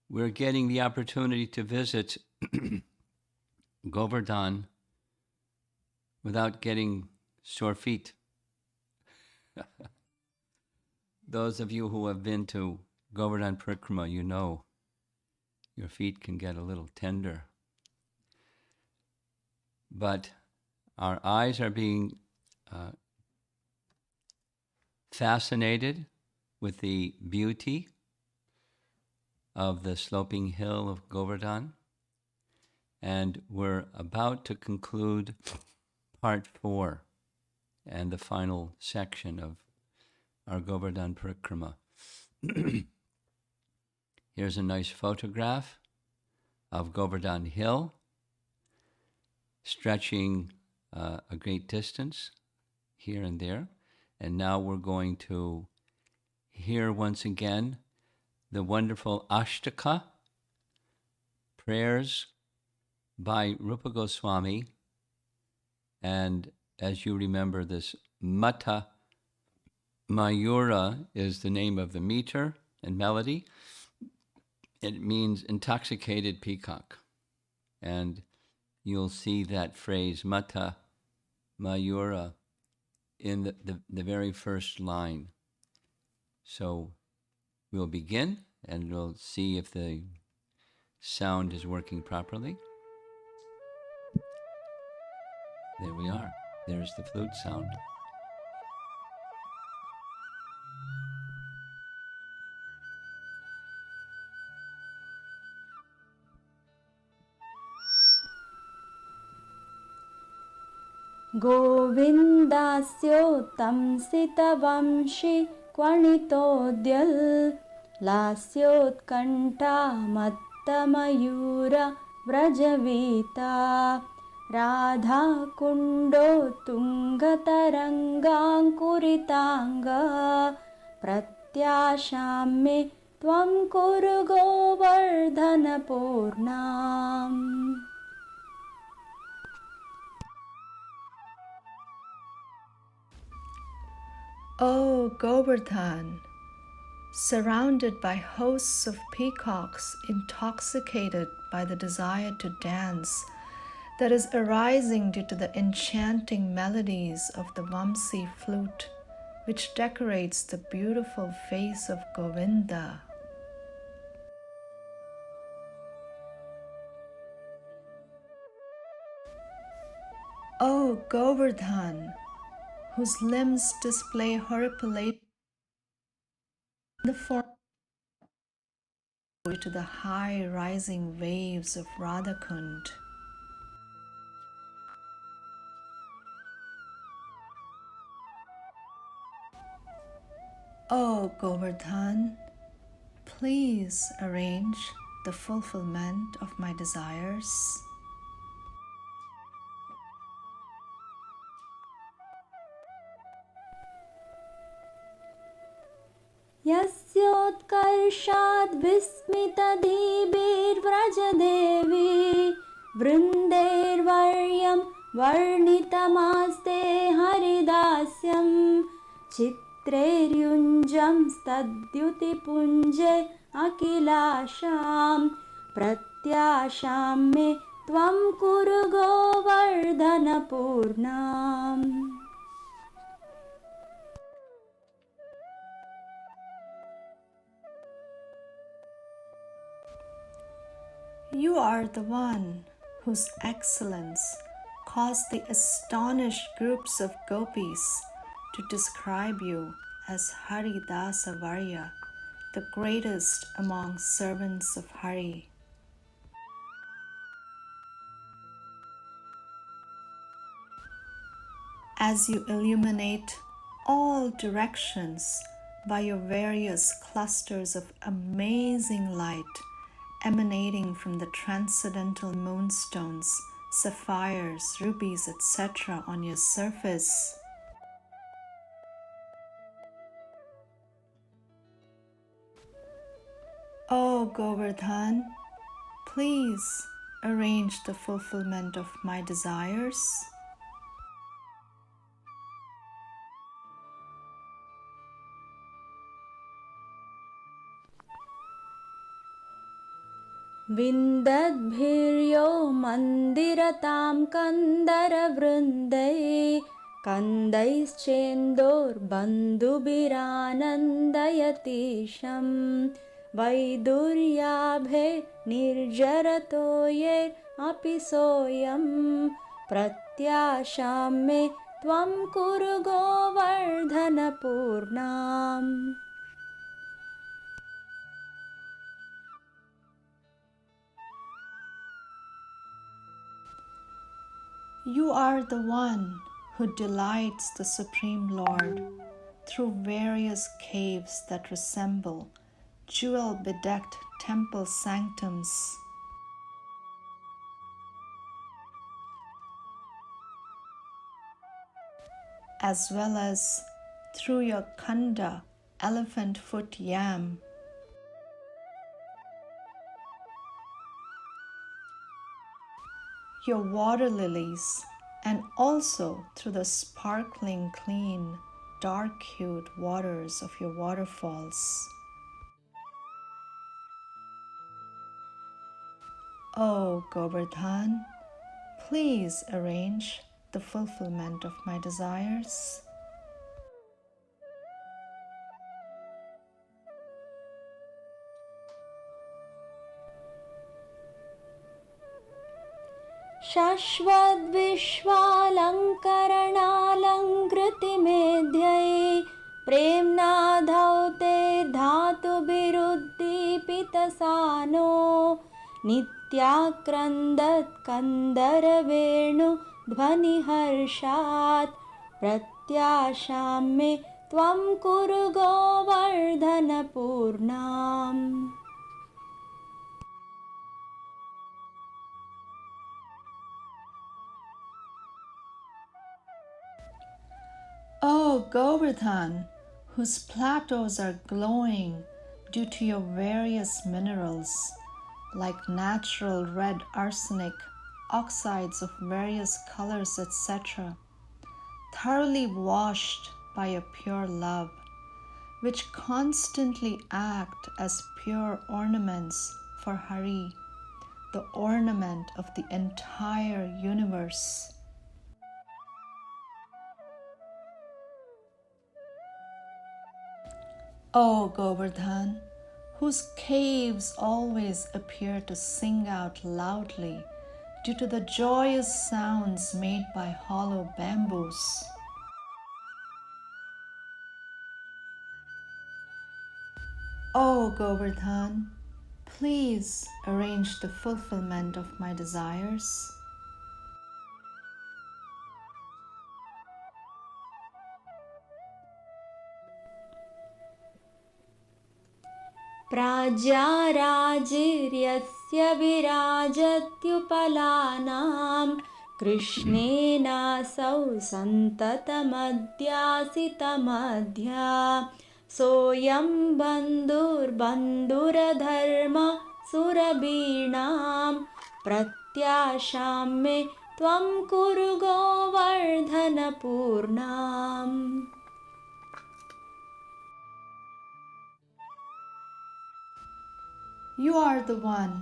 we're getting the opportunity to visit Govardhana without getting sore feet. Those of you who have been to Govardhana Parikrama, you know your feet can get a little tender. But our eyes are being fascinated with the beauty of the sloping hill of Govardhana, and we're about to conclude part 4 and the final section of our Govardhana Parikrama. Here's a nice photograph of Govardhana Hill, stretching a great distance here and there. And now we're going to hear once again the wonderful Ashtaka prayers by Rupa Goswami. And as you remember, this Mata Mayura is the name of the meter and melody. It means intoxicated peacock. And you'll see that phrase, Mata Mayura, in the very first line. So we'll begin and we'll see if the sound is working properly. There we are. There's the flute sound. गोविन्दास्योत्तंसितवंशि क्वणितोद्यल् लास्योत्कण्ठा मत्तमयूर व्रजवीता Radha कुण्डो तुङ्गतरङ्गाङ्कुरिताङ्ग प्रत्याशां मे त्वं कुरु गोवर्धनपूर्णाम्. O Govardhan, surrounded by hosts of peacocks intoxicated by the desire to dance that is arising due to the enchanting melodies of the Vamsi flute, which decorates the beautiful face of Govinda. O Govardhan, whose limbs display horripilation in the form due to the high rising waves of Radha Kund. O Govardhan, please arrange the fulfillment of my desires. यस्योत्कर्षाद् विस्मितदीभिर्व्रजदेवी वृन्दैर्वर्यं वर्णितमास्ते हरिदास्यं चित्रैर्युञ्जं स्तद्युतिपुञ्जे अखिलाशां प्रत्याशां मे त्वं कुरु गोवर्धनपूर्णाम्. You are the one whose excellence caused the astonished groups of gopis to describe you as Haridasa Varya, the greatest among servants of Hari. As you illuminate all directions by your various clusters of amazing light emanating from the transcendental moonstones, sapphires, rubies, etc. on your surface, O Govardhan, please arrange the fulfillment of my desires. विन्दद्भिर्यो मन्दिरतां कन्दरवृन्दै कन्दैश्चेन्दोर्बन्धुभिरानन्दयतीशं वैदुर्याभे निर्जरतो येऽपि सोऽयं प्रत्याशां मे त्वं कुरु गोवर्धनपूर्णाम्। You are the one who delights the Supreme Lord through various caves that resemble jewel-bedecked temple sanctums, as well as through your khanda, elephant foot yam, your water lilies, and also through the sparkling, clean, dark-hued waters of your waterfalls. O Govardhan, please arrange the fulfillment of my desires. शश्वद्विश्वालङ्करणालङ्कृतिमेध्यै प्रेम्नाधौ ते धातुभिरुद्दीपितसानो नित्याक्रन्दत्कन्दरवेणुध्वनिहर्षात् प्रत्याशां मे त्वं कुरु गोवर्धनपूर्णाम्। O Govardhan, whose plateaus are glowing due to your various minerals, like natural red arsenic, oxides of various colors, etc., thoroughly washed by your pure love, which constantly act as pure ornaments for Hari, the ornament of the entire universe. O Govardhan, whose caves always appear to sing out loudly due to the joyous sounds made by hollow bamboos. O Govardhan, please arrange the fulfillment of my desires. प्राज्याराजिर्यस्य विराजत्युपलानां कृष्णेनासौ सन्ततमध्यासितमध्या सोऽयं बन्धुर्बन्धुरधर्म सुरबीणां प्रत्याशां मे त्वं कुरु गोवर्धनपूर्णाम्। You are the one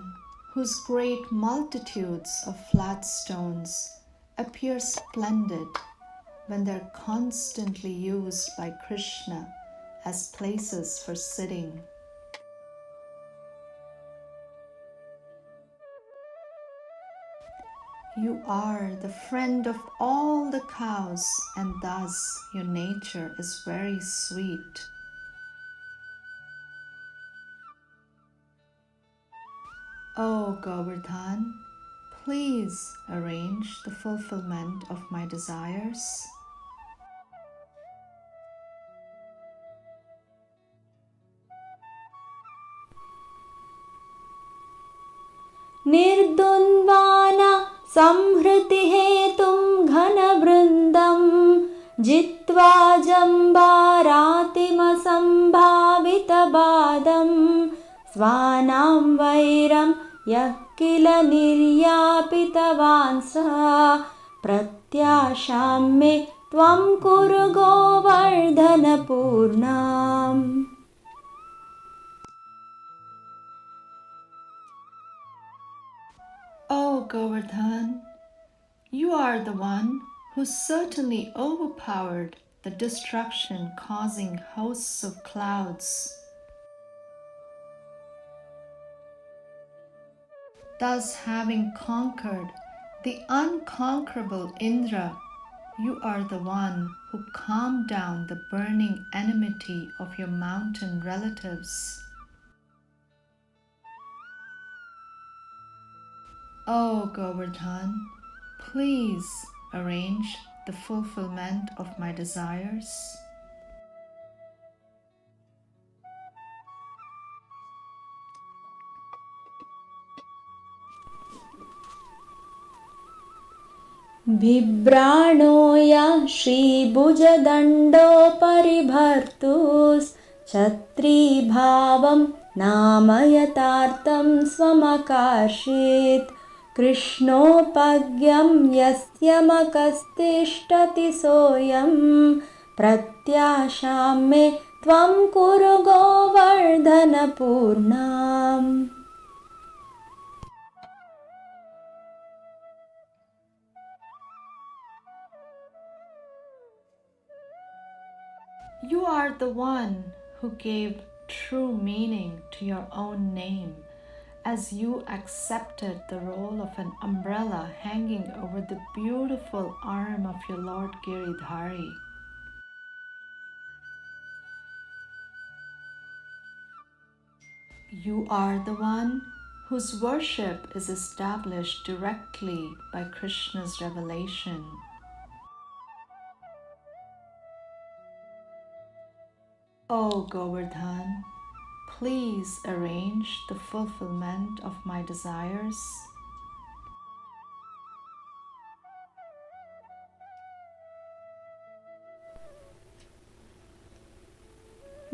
whose great multitudes of flat stones appear splendid when they're constantly used by Krishna as places for sitting. You are the friend of all the cows, and thus your nature is very sweet. O Govardhan, please arrange the fulfillment of my desires. निर्दुन्वान संहृतिहेतुं घनवृन्दं जित्वा जम्बारातिमसम्भावितबादं स्वानां वैरं यः किल निर्यापितवान् स प्रत्याशां मे त्वं कुरु गोवर्धनपूर्णाम्। Oh, Govardhan, you are the one who certainly overpowered the destruction causing hosts of clouds. Thus, having conquered the unconquerable Indra, you are the one who calmed down the burning enmity of your mountain relatives. Oh, Govardhan, please arrange the fulfillment of my desires. बिभ्राणो यः श्रीभुजदण्डोपरिभर्तुश्छत्रीभावं नाम यथार्थं स्वमकार्षीत् कृष्णोपज्ञं यस्य मकस्तिष्ठति सोऽयं प्रत्याशां मे त्वं कुरु गोवर्धनपूर्णाम्. You are the one who gave true meaning to your own name as you accepted the role of an umbrella hanging over the beautiful arm of your Lord Giridhari. You are the one whose worship is established directly by Krishna's revelation. O Govardhan, please arrange the fulfillment of my desires.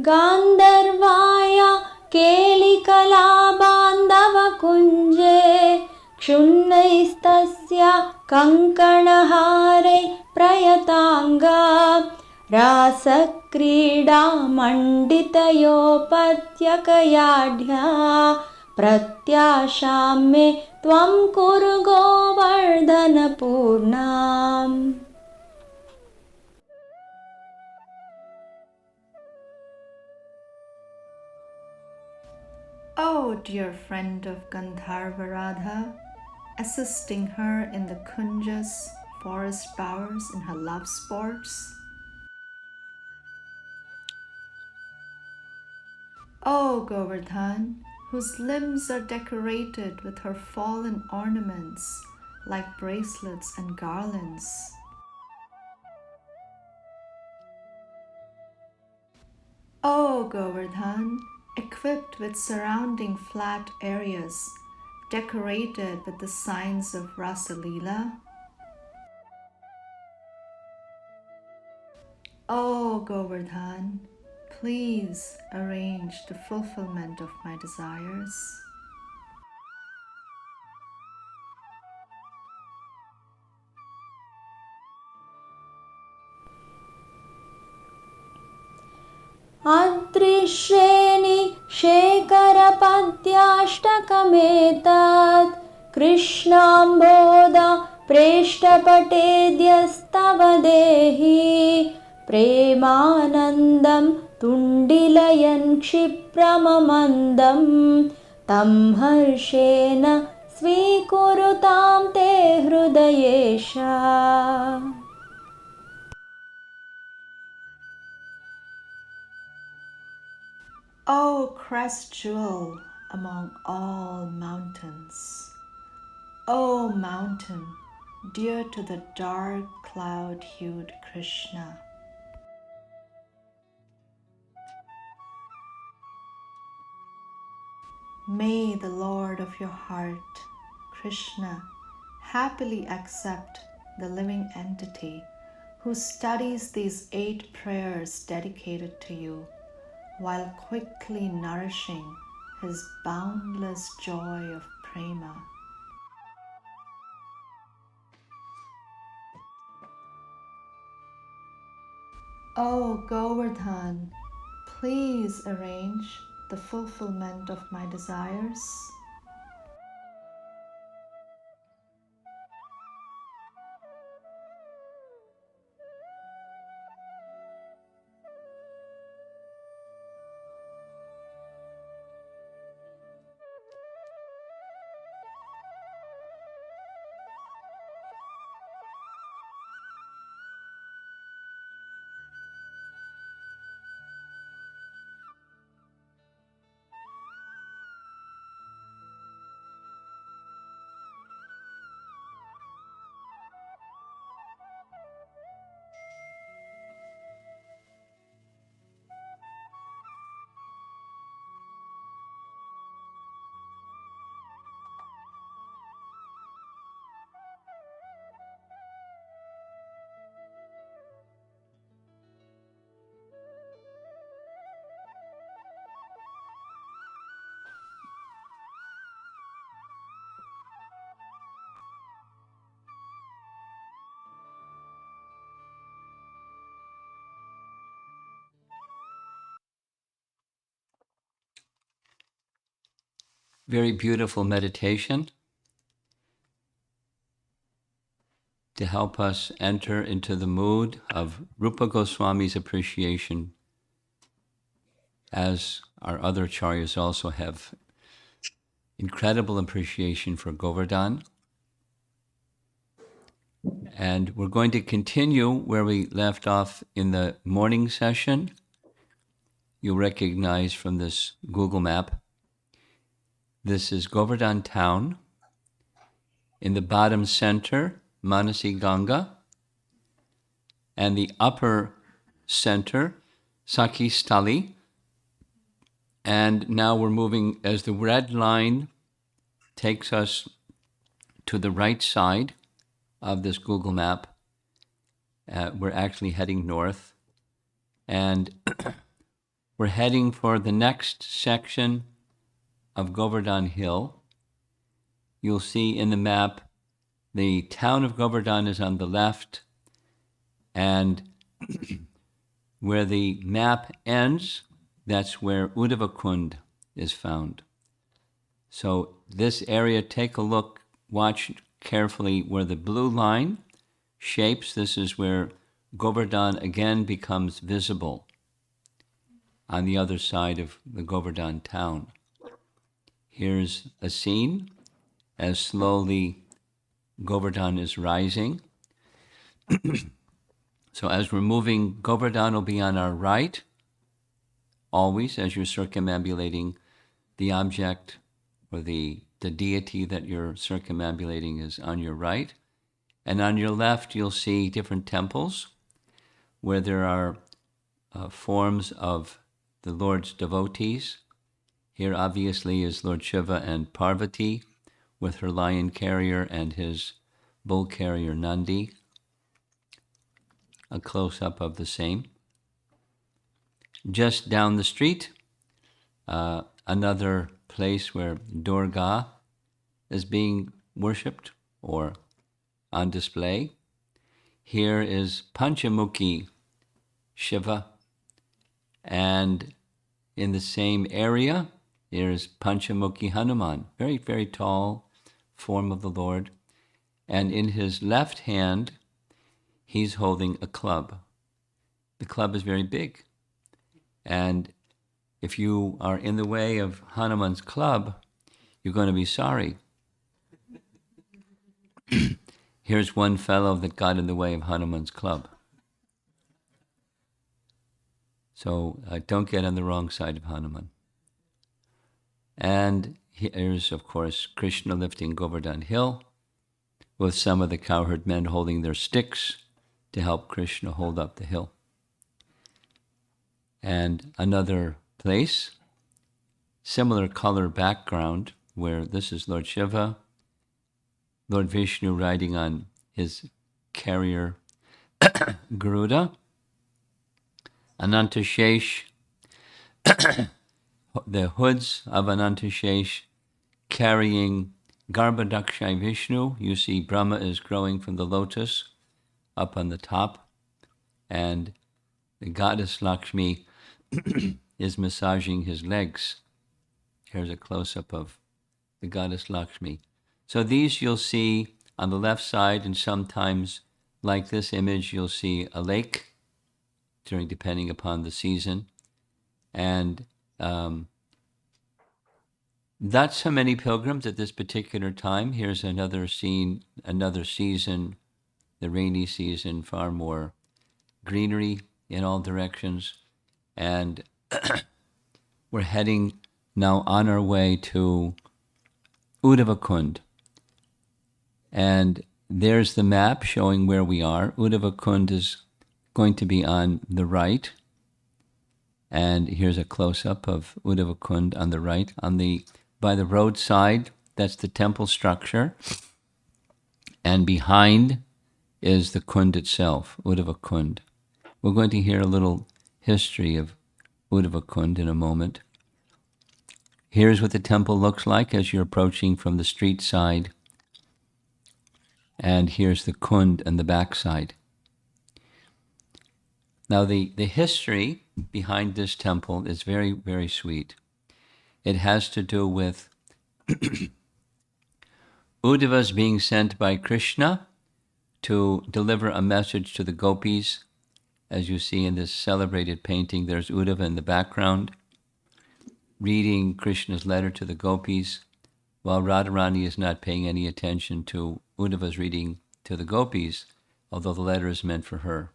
गान्धर्वाय केलिकलाबान्धवकुञ्जे क्षुण्णैस्तस्य कङ्कणहारै प्रयताङ्गा रासक्रीडामण्डितयोपत्यकयाढ्या प्रत्याशां मे त्वं कुरु गोवर्धनपूर्णाम्. Oh, dear friend of Gandharva Radha, assisting her in the kunjas, forest bowers, in her love sports. O Govardhan, whose limbs are decorated with her fallen ornaments like bracelets and garlands. O Govardhan, equipped with surrounding flat areas decorated with the signs of Rasalila. O Govardhan, please arrange the fulfillment of my desires. अदृश्येनि शेखरपद्याष्टकमेतत् कृष्णाम्बोध प्रेष्ठपटेद्यस्तव देहि प्रेमानन्दं तुण्डिलयन् क्षिप्रममन्दं तं हर्षेण स्वीकुरुतां ते Hridayesh. O crest jewel among all mountains, O mountain dear to the dark cloud-hued Krishna, may the Lord of your heart, Krishna, happily accept the living entity who studies these 8 prayers dedicated to you, while quickly nourishing his boundless joy of prema. O Govardhan, please arrange the fulfillment of my desires. very beautiful meditation to help us enter into the mood of Rupa Goswami's appreciation, as our other acharyas also have incredible appreciation for Govardhana. And we're going to continue where we left off in the morning session. You'll recognize from this Google map, this is Govardhana town. In the bottom center, Manasi Ganga, and the upper center, Sakhi Stali. And now we're moving, as the red line takes us to the right side of this Google map, we're actually heading north. And we're heading for the next section of Govardhana Hill. You'll see in the map, the town of Govardhana is on the left, and where the map ends, that's where Uddhava Kund is found. So this area, take a look, watch carefully where the blue line shapes. This is where Govardhana again becomes visible on the other side of the Govardhana town. Here's a scene as slowly Govardhana is rising. So as we're moving, Govardhana will be on our right, always as you're circumambulating the object, or the deity that you're circumambulating is on your right. And on your left, you'll see different temples where there are forms of the Lord's devotees. Here obviously is Lord Shiva and Parvati with her lion carrier and his bull carrier Nandi. A close-up of the same. Just down the street, another place where Durga is being worshipped or on display. Here is Panchamukhi Shiva, and in the same area, here's Panchamukhi Hanuman, very, very tall form of the Lord. And in his left hand, he's holding a club. The club is very big. And if you are in the way of Hanuman's club, you're going to be sorry. Here's one fellow that got in the way of Hanuman's club. So don't get on the wrong side of Hanuman. And here's, of course, Krishna lifting Govardhana Hill, with some of the cowherd men holding their sticks to help Krishna hold up the hill. And another place, similar color background, where this is Lord Shiva, Lord Vishnu riding on his carrier Garuda, Anantashesh, the hoods of Anantashesh carrying Garbhodakshai Vishnu. You see Brahma is growing from the lotus up on the top, and the goddess Lakshmi is massaging his legs. Here's a close-up of the goddess Lakshmi. So these you'll see on the left side, and sometimes, like this image, you'll see a lake, depending upon the season. And not so many pilgrims at this particular time. Here's another scene, another season, the rainy season, far more greenery in all directions. And we're heading now on our way to Uddhava Kund. And there's the map showing where we are. Uddhava Kund is going to be on the right. And here's a close-up of Uddhava Kund on the right. By the roadside, that's the temple structure. And behind is the Kund itself, Uddhava Kund. We're going to hear a little history of Uddhava Kund in a moment. Here's what the temple looks like as you're approaching from the street side. And here's the Kund and the backside. Now the history behind this temple is very, very sweet. It has to do with Uddhava is being sent by Krishna to deliver a message to the gopis. As you see in this celebrated painting, there's Uddhava in the background, reading Krishna's letter to the gopis, while Radharani is not paying any attention to Uddhava's reading to the gopis, although the letter is meant for her.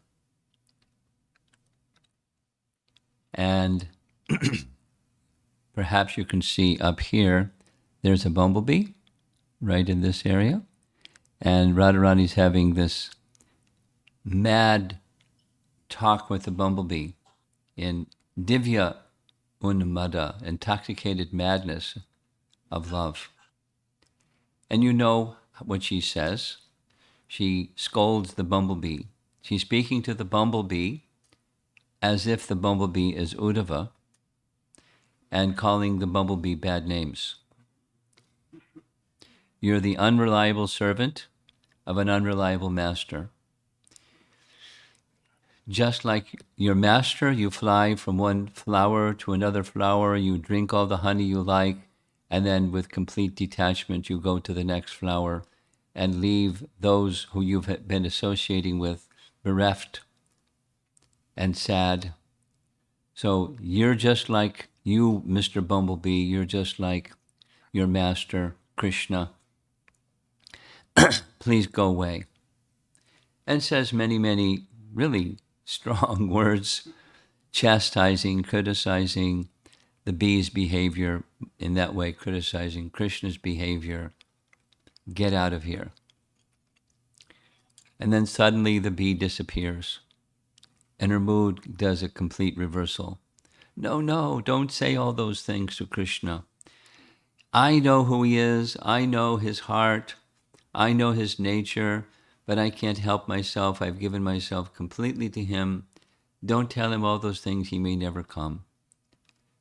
And perhaps you can see up here, there's a bumblebee right in this area. And Radharani's having this mad talk with the bumblebee in Divya Unmada, intoxicated madness of love. And you know what she says. She scolds the bumblebee. She's speaking to the bumblebee as if the bumblebee is Uddhava and calling the bumblebee bad names. You're the unreliable servant of an unreliable master. Just like your master, you fly from one flower to another flower, you drink all the honey you like, and then with complete detachment you go to the next flower and leave those who you've been associating with bereft and sad. So you're just like you, Mr. Bumblebee, you're just like your master, Krishna. Please go away. And says many, many really strong words, chastising, criticizing the bee's behavior, in that way criticizing Krishna's behavior. Get out of here. And then suddenly the bee disappears, and her mood does a complete reversal. No, don't say all those things to Krishna. I know who he is, I know his heart, I know his nature, but I can't help myself. I've given myself completely to him. Don't tell him all those things, he may never come.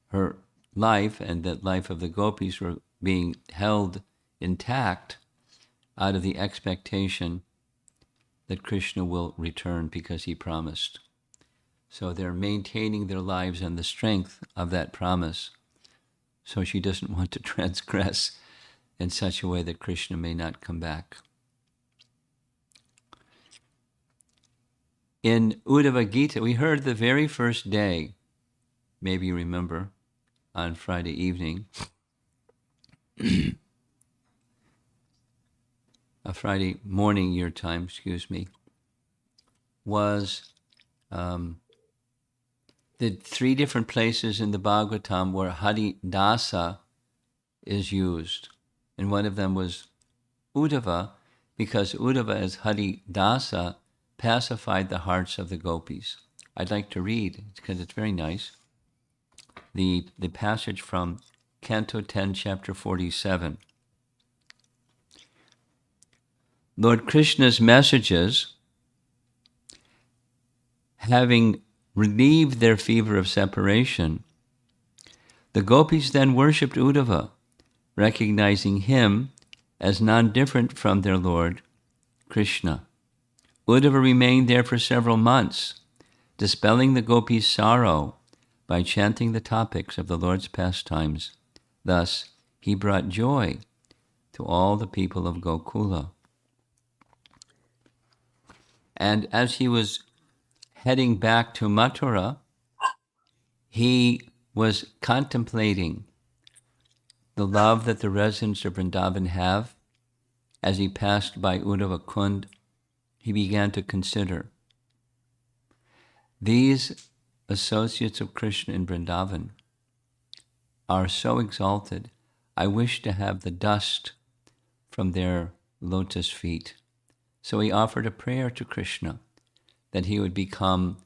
Her life and the life of the gopis were being held intact out of the expectation that Krishna will return because he promised. So they're maintaining their lives on the strength of that promise. So she doesn't want to transgress in such a way that Krishna may not come back. In Uddhava Gita, we heard the very first day, maybe you remember, on Friday evening, Friday morning your time, was the three different places in the Bhagavatam where Hari Dasa is used. And one of them was Uddhava, because Uddhava as Hari Dasa pacified the hearts of the gopis. I'd like to read, because it's very nice, the passage from Canto 10, Chapter 47. Lord Krishna's messages, having relieved their fever of separation, the gopis then worshipped Uddhava, recognizing him as non-different from their Lord Krishna. Uddhava remained there for several months, dispelling the gopis' sorrow by chanting the topics of the Lord's pastimes. Thus, he brought joy to all the people of Gokula. And as he was heading back to Mathura, he was contemplating the love that the residents of Vrindavan have. As he passed by Radha Kund, he began to consider, these associates of Krishna in Vrindavan are so exalted, I wish to have the dust from their lotus feet. So he offered a prayer to Krishna that he would become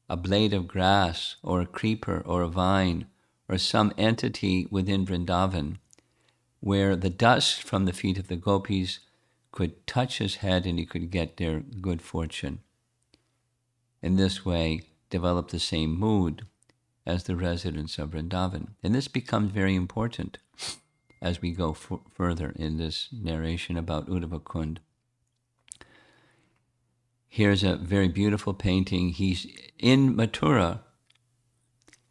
a blade of grass or a creeper or a vine or some entity within Vrindavan where the dust from the feet of the gopis could touch his head and he could get their good fortune. In this way, develop the same mood as the residents of Vrindavan. And this becomes very important as we go further in this narration about Uddhava Kund. Here's a very beautiful painting. He's in Mathura,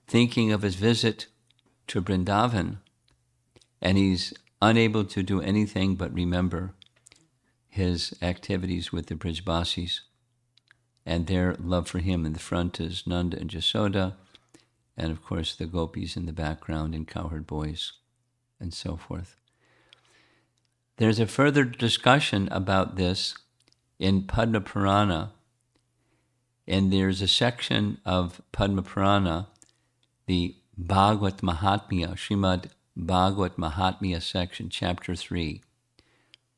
thinking of his visit to Vrindavan, and he's unable to do anything but remember his activities with the Brijbasis and their love for him. In the front is Nanda and Jasoda, and of course the gopis in the background and cowherd boys and so forth. There's a further discussion about this in Padma Purana, and there's a section of Padma Purana, the Bhagavad Mahatmya, Srimad Bhagavad Mahatmya section, chapter 3,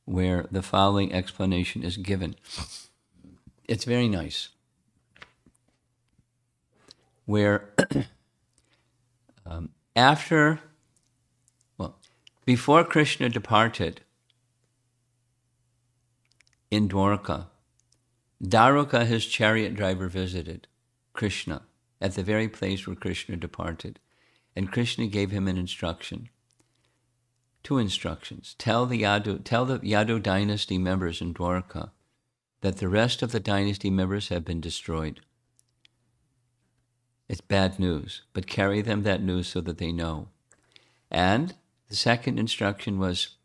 where the following explanation is given. It's very nice. Where before Krishna departed in Dwarka, Daruka, his chariot driver, visited Krishna at the very place where Krishna departed. And Krishna gave him an instruction. 2 instructions. Tell the Yadu dynasty members in Dwarka that the rest of the dynasty members have been destroyed. It's bad news, but carry them that news so that they know. And the second instruction was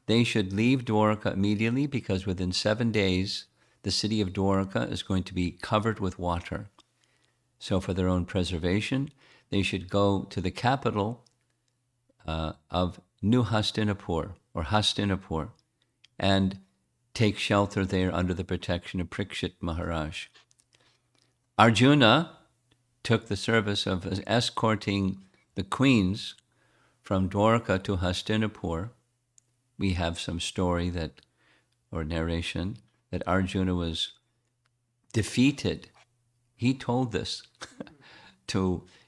they should leave Dwarka immediately, because within 7 days, the city of Dwarka is going to be covered with water. So for their own preservation, they should go to the capital of New Hastinapur, or Hastinapur, and take shelter there under the protection of Parikshit Maharaj. Arjuna took the service of escorting the queens from Dwarka to Hastinapur. We have some story that, or narration, that Arjuna was defeated. He told this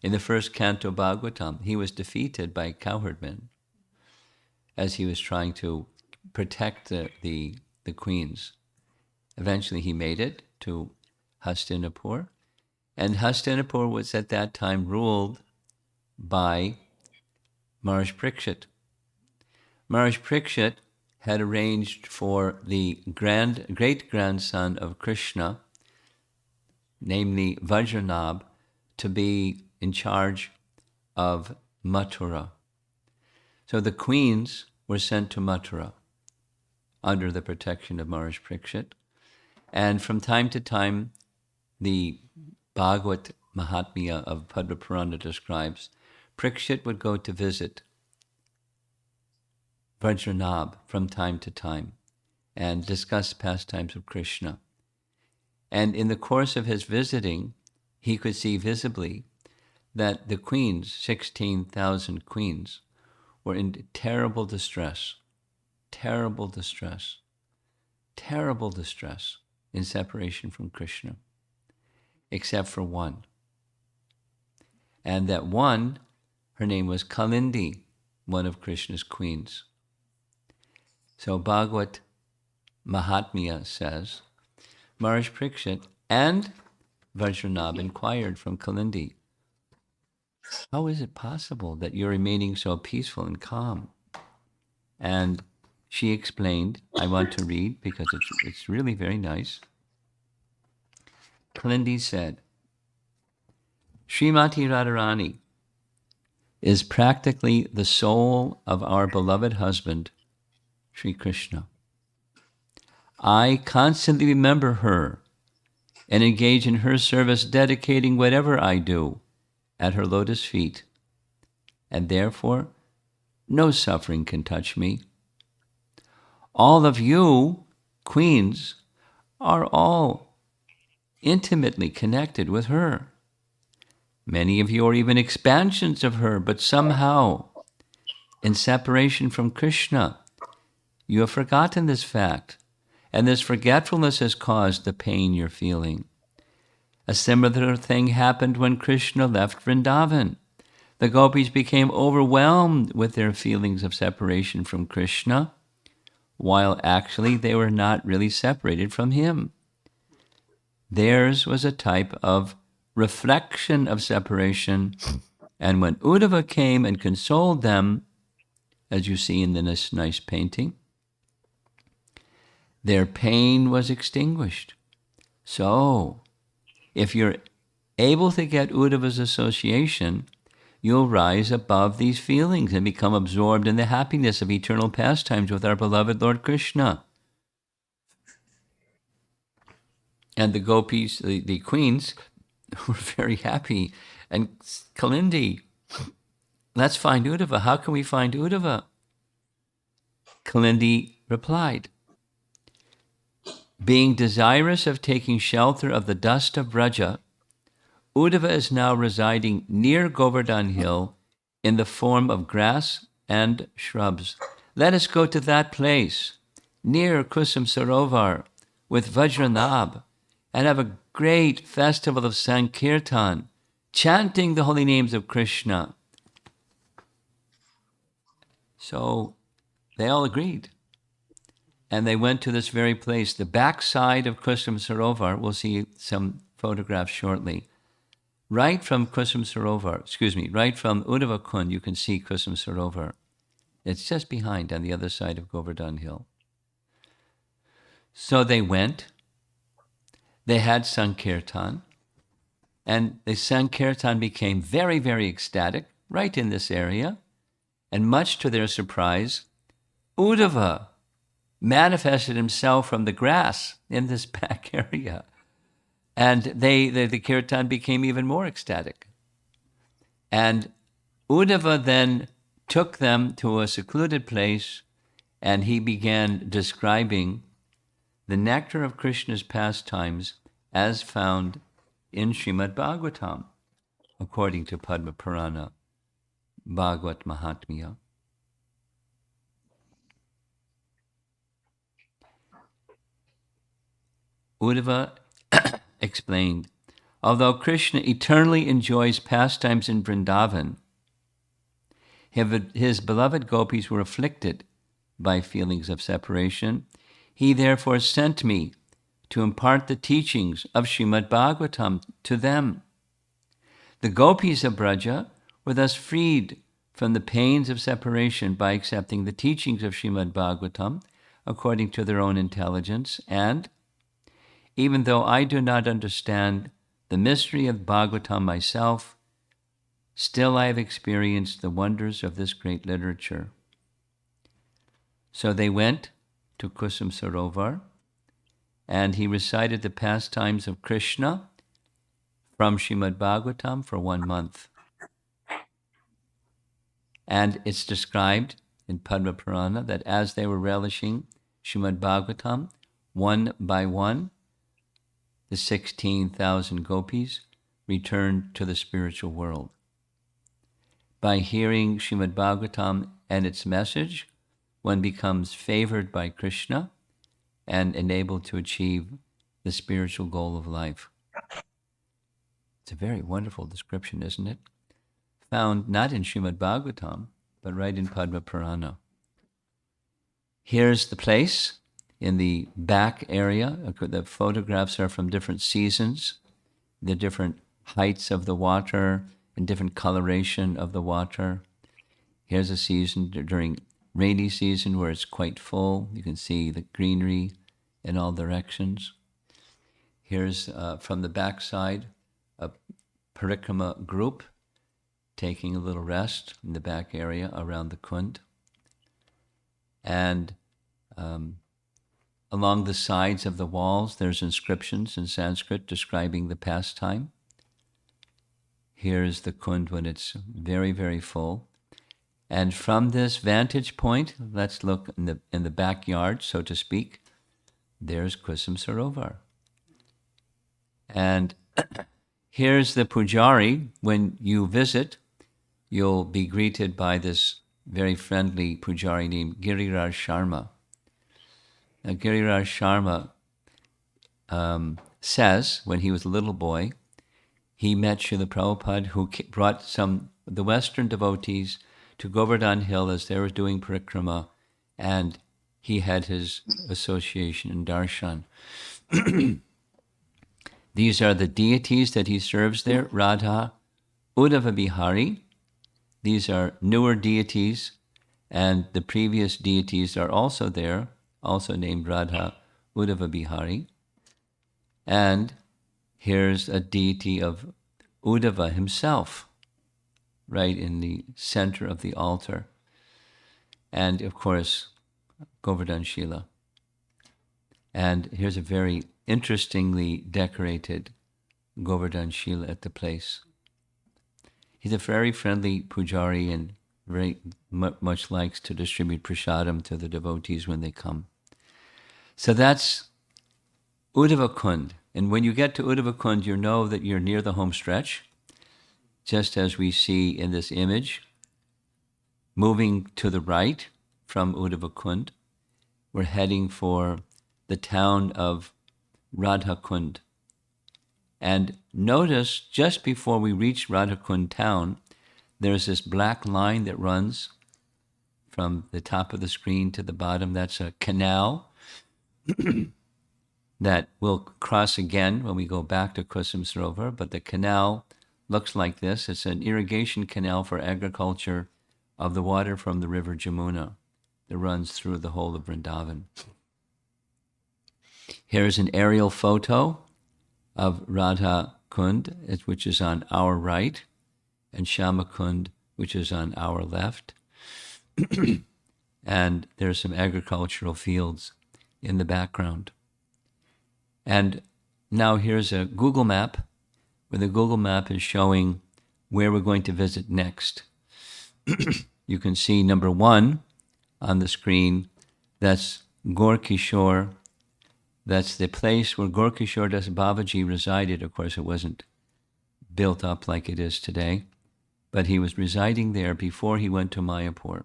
in the first canto Bhagavatam. He was defeated by cowherdmen as he was trying to protect the queens. Eventually he made it to Hastinapur, and Hastinapur was at that time ruled by Maharaj Parikshit. Maharaj Parikshit had arranged for the great-grandson of Krishna, namely Vajranabh, to be in charge of Mathura. So the queens were sent to Mathura under the protection of Maharaj Parikshit. And from time to time, the Bhagavad Mahatmya of Padma Purana describes, Parikshit would go to visit Vajranabh from time to time and discuss pastimes of Krishna. And in the course of his visiting, he could see visibly that the queens, 16,000 queens, were in terrible distress in separation from Krishna, except for one. And that one, her name was Kalindi, one of Krishna's queens. So Bhagavad Mahatmya says, Maharaj Parikshit and Vajranabh inquired from Kalindi, how is it possible that you're remaining so peaceful and calm? And she explained, I want to read because it's really very nice. Kalindi said, Srimati Radharani is practically the soul of our beloved husband, Sri Krishna. I constantly remember her and engage in her service, dedicating whatever I do at her lotus feet, and therefore no suffering can touch me. All of you, queens, are all intimately connected with her. Many of you are even expansions of her, but somehow, in separation from Krishna, you have forgotten this fact, and this forgetfulness has caused the pain you're feeling. A similar thing happened when Krishna left Vrindavan. The gopis became overwhelmed with their feelings of separation from Krishna, while actually they were not really separated from him. Theirs was a type of reflection of separation, and when Uddhava came and consoled them, as you see in this nice painting, their pain was extinguished. So, if you're able to get Uddhava's association, you'll rise above these feelings and become absorbed in the happiness of eternal pastimes with our beloved Lord Krishna. And the gopis, the queens, were very happy. And Kalindi, let's find Uddhava. How can we find Uddhava? Kalindi replied, being desirous of taking shelter of the dust of Vraja, Uddhava is now residing near Govardhana hill in the form of grass and shrubs. Let us go to that place, near Kusum Sarovar, with Vajranab, and have a great festival of Sankirtan, chanting the holy names of Krishna. So they all agreed. And they went to this very place, the backside of Kusum Sarovar. We'll see some photographs shortly. Right from Kusum Sarovar, right from Uddhava Kund, you can see Kusum Sarovar. It's just behind on the other side of Govardhana hill. So they went, they had Sankirtan, and the Sankirtan became very, very ecstatic right in this area. And much to their surprise, Uddhava manifested himself from the grass in this back area. And the kirtan became even more ecstatic. And Uddhava then took them to a secluded place, and he began describing the nectar of Krishna's pastimes as found in Srimad Bhagavatam, according to Padma Purana, Bhagavat Mahatmya. Uddhava explained, although Krishna eternally enjoys pastimes in Vrindavan, his beloved gopis were afflicted by feelings of separation. He therefore sent me to impart the teachings of Srimad Bhagavatam to them. The gopis of Braja were thus freed from the pains of separation by accepting the teachings of Srimad Bhagavatam according to their own intelligence, and even though I do not understand the mystery of Bhagavatam myself, still I have experienced the wonders of this great literature. So they went to Kusum Sarovar, and he recited the pastimes of Krishna from Srimad Bhagavatam for 1 month. And it's described in Padma Purana that as they were relishing Srimad Bhagavatam, one by one, the 16,000 gopis returned to the spiritual world. By hearing Srimad Bhagavatam and its message, one becomes favored by Krishna and enabled to achieve the spiritual goal of life. It's a very wonderful description, isn't it? Found not in Srimad Bhagavatam, but right in Padma Purana. Here's the place in the back area. The photographs are from different seasons, the different heights of the water and different coloration of the water. Here's a season during rainy season where it's quite full. You can see the greenery in all directions. Here's from the backside, a Parikrama group taking a little rest in the back area around the Kund. And along the sides of the walls, there's inscriptions in Sanskrit describing the pastime. Here's the Kund when it's very, very full. And from this vantage point, let's look in the backyard, so to speak. There's Kusum Sarovar. And here's the pujari. When you visit, you'll be greeted by this very friendly pujari named Giriraj Sharma. Now, Giriraj Sharma says, when he was a little boy, he met Srila Prabhupada, who brought the Western devotees to Govardhana hill as they were doing parikrama, and he had his association in darshan. These are the deities that he serves there, Radha, Uddhava Bihari. These are newer deities, and the previous deities are also there, also named Radha, Uddhava Bihari. And here's a deity of Uddhava himself. right in the center of the altar. And of course, Govardhan Shila. And here's a very interestingly decorated Govardhan Shila at the place. He's a very friendly pujari and very much likes to distribute prasadam to the devotees when they come. So that's Uddhava Kund. And when you get to Uddhava Kund, you know that you're near the home stretch, just as we see in this image. Moving to the right from Uddhava Kund, we're heading for the town of Radha Kund. And notice, just before we reach Radha Kund town, there's this black line that runs from the top of the screen to the bottom. That's a canal that will cross again when we go back to Kusum Sarovar. But the canal looks like this. It's an irrigation canal for agriculture of the water from the river Jamuna that runs through the whole of Vrindavan. Here's an aerial photo of Radha Kund, which is on our right, and Shyama Kund, which is on our left. And there's some agricultural fields in the background. And now here's a Google map, where the Google map is showing where we're going to visit next. You can see number 1 on the screen. That's Gorkishore. That's the place where Gorkishore Das Babaji resided. Of course, it wasn't built up like it is today, but he was residing there before he went to Mayapur.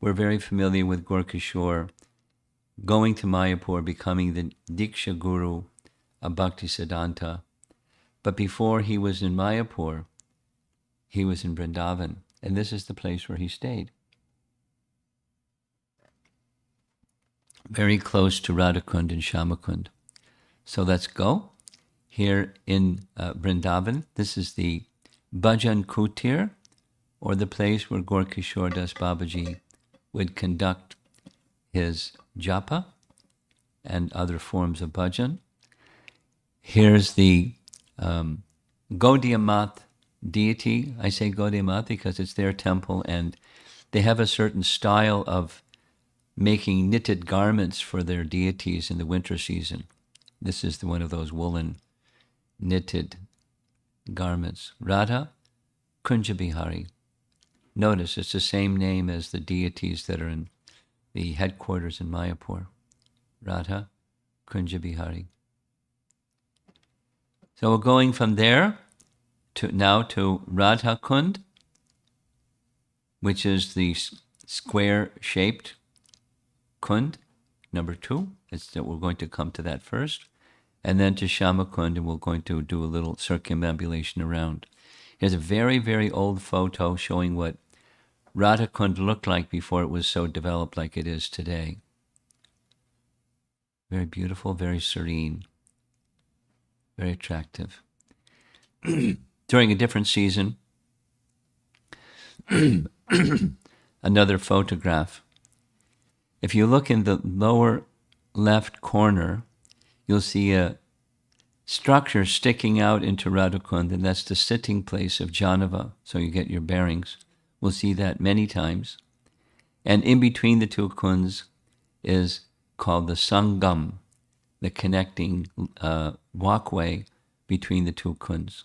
We're very familiar with Gorkishore going to Mayapur, becoming the Diksha Guru of Bhaktisiddhanta. But before he was in Mayapur, he was in Vrindavan, and this is the place where he stayed. Very close to Radha Kund and Shyama Kund. So let's go. Here in Vrindavan, this is the Bhajan Kutir, or the place where Gorkishore Das Babaji would conduct his japa and other forms of bhajan. Here's the Gaudiya Math deity. I say Gaudiya Math because it's their temple, and they have a certain style of making knitted garments for their deities in the winter season. This is one of those woolen knitted garments. Radha Kunja Bihari. Notice it's the same name as the deities that are in the headquarters in Mayapur. Radha Kunja Bihari. So we're going from there to Radha Kund, which is the square-shaped Kund, number 2. We're going to come to that first. And then to Shyama Kund, and we're going to do a little circumambulation around. Here's a very, very old photo showing what Radha Kund looked like before it was so developed like it is today. Very beautiful, very serene, very attractive. During a different season, another photograph. If you look in the lower left corner, you'll see a structure sticking out into Radha Kund, and that's the sitting place of Janava, so you get your bearings. We'll see that many times. And in between the two kunds is called the Sangam, the connecting walkway between the two kunds.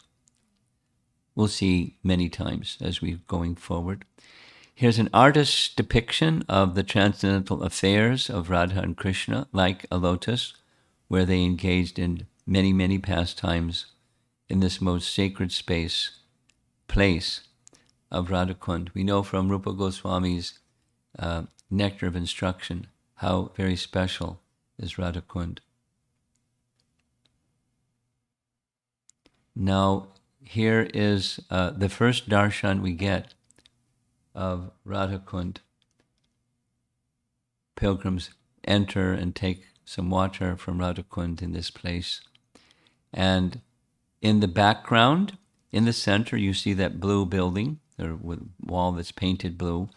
We'll see many times as we're going forward. Here's an artist's depiction of the transcendental affairs of Radha and Krishna, like a lotus, where they engaged in many, many pastimes in this most sacred place of Radha Kund. We know from Rupa Goswami's Nectar of Instruction how very special is Radha Kund. Now, here is the first darshan we get of Radha Kund. Pilgrims enter and take some water from Radha Kund in this place. And in the background, in the center, you see that blue building, or wall that's painted blue,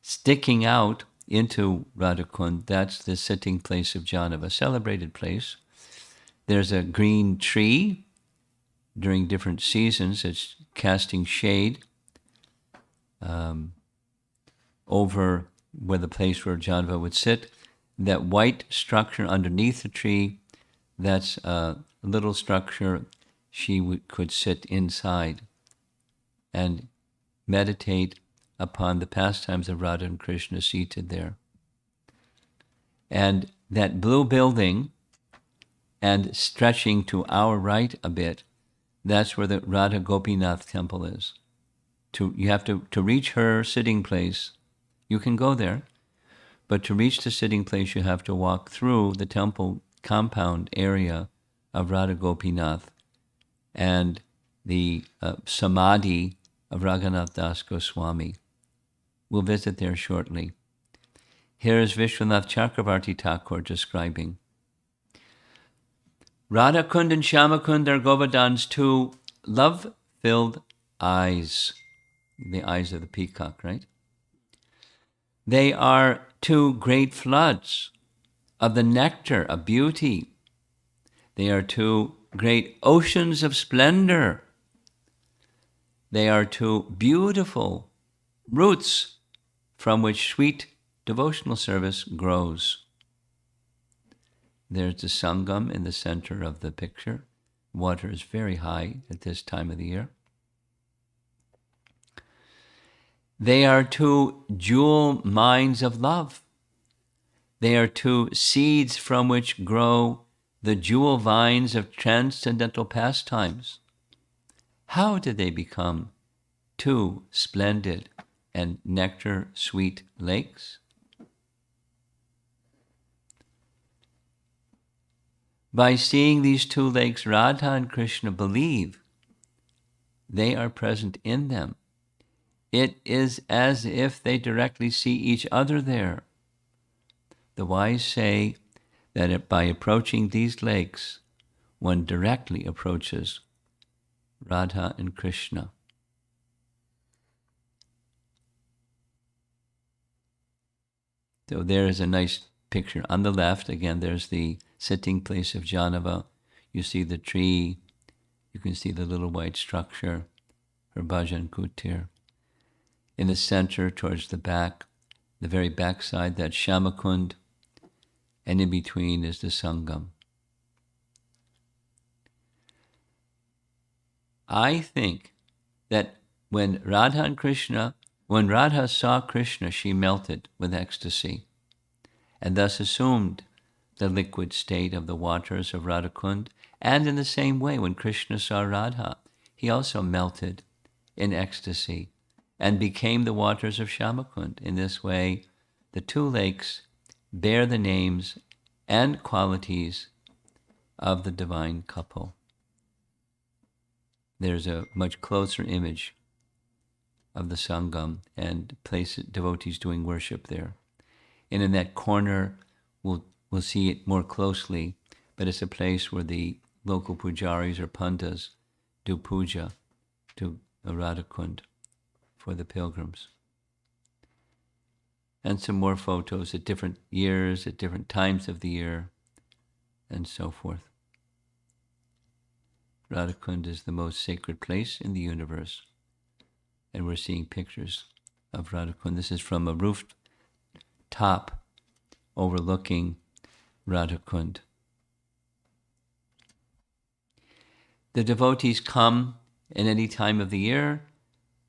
sticking out into Radha Kund. That's the sitting place of Janava, a celebrated place. There's a green tree during different seasons. It's casting shade over where the place where Janava would sit. That white structure underneath the tree, that's a little structure she could sit inside and meditate upon the pastimes of Radha and Krishna seated there. And that blue building, and stretching to our right a bit, that's where the Radha Gopinath temple is. You have to reach her sitting place. You can go there, but to reach the sitting place, you have to walk through the temple compound area of Radha Gopinath and the Samadhi of Raghunath Das Goswami. We'll visit there shortly. Here is Vishwanath Chakravarti Thakur describing. Radha Kund and Shyama Kund are Govardhan's two love-filled eyes. The eyes of the peacock, right? They are two great floods of the nectar of beauty. They are two great oceans of splendor. They are two beautiful roots from which sweet devotional service grows. There's the Sangam in the center of the picture. Water is very high at this time of the year. They are two jewel mines of love. They are two seeds from which grow the jewel vines of transcendental pastimes. How did they become two splendid and nectar-sweet lakes? By seeing these two lakes, Radha and Krishna believe they are present in them. It is as if they directly see each other there. The wise say that by approaching these lakes, one directly approaches Radha and Krishna. So there is a nice picture. On the left, again, there's the sitting place of Janava. You see the tree. You can see the little white structure, her bhajan kutir. In the center, towards the back, the very back side, that's Shyama Kund. And in between is the Sangam. I think that when Radha saw Krishna, she melted with ecstasy, and thus assumed the liquid state of the waters of Radha Kund. And in the same way, when Krishna saw Radha, he also melted in ecstasy and became the waters of Shyama Kund. In this way, the two lakes bear the names and qualities of the divine couple. There's a much closer image of the Sangam and devotees doing worship there. And in that corner, we'll see it more closely, but it's a place where the local pujaris or pandas do puja to Radha Kund for the pilgrims. And some more photos at different years, at different times of the year, and so forth. Radha Kund is the most sacred place in the universe. And we're seeing pictures of Radha Kund. This is from a rooftop overlooking Radha Kund. The devotees come in any time of the year,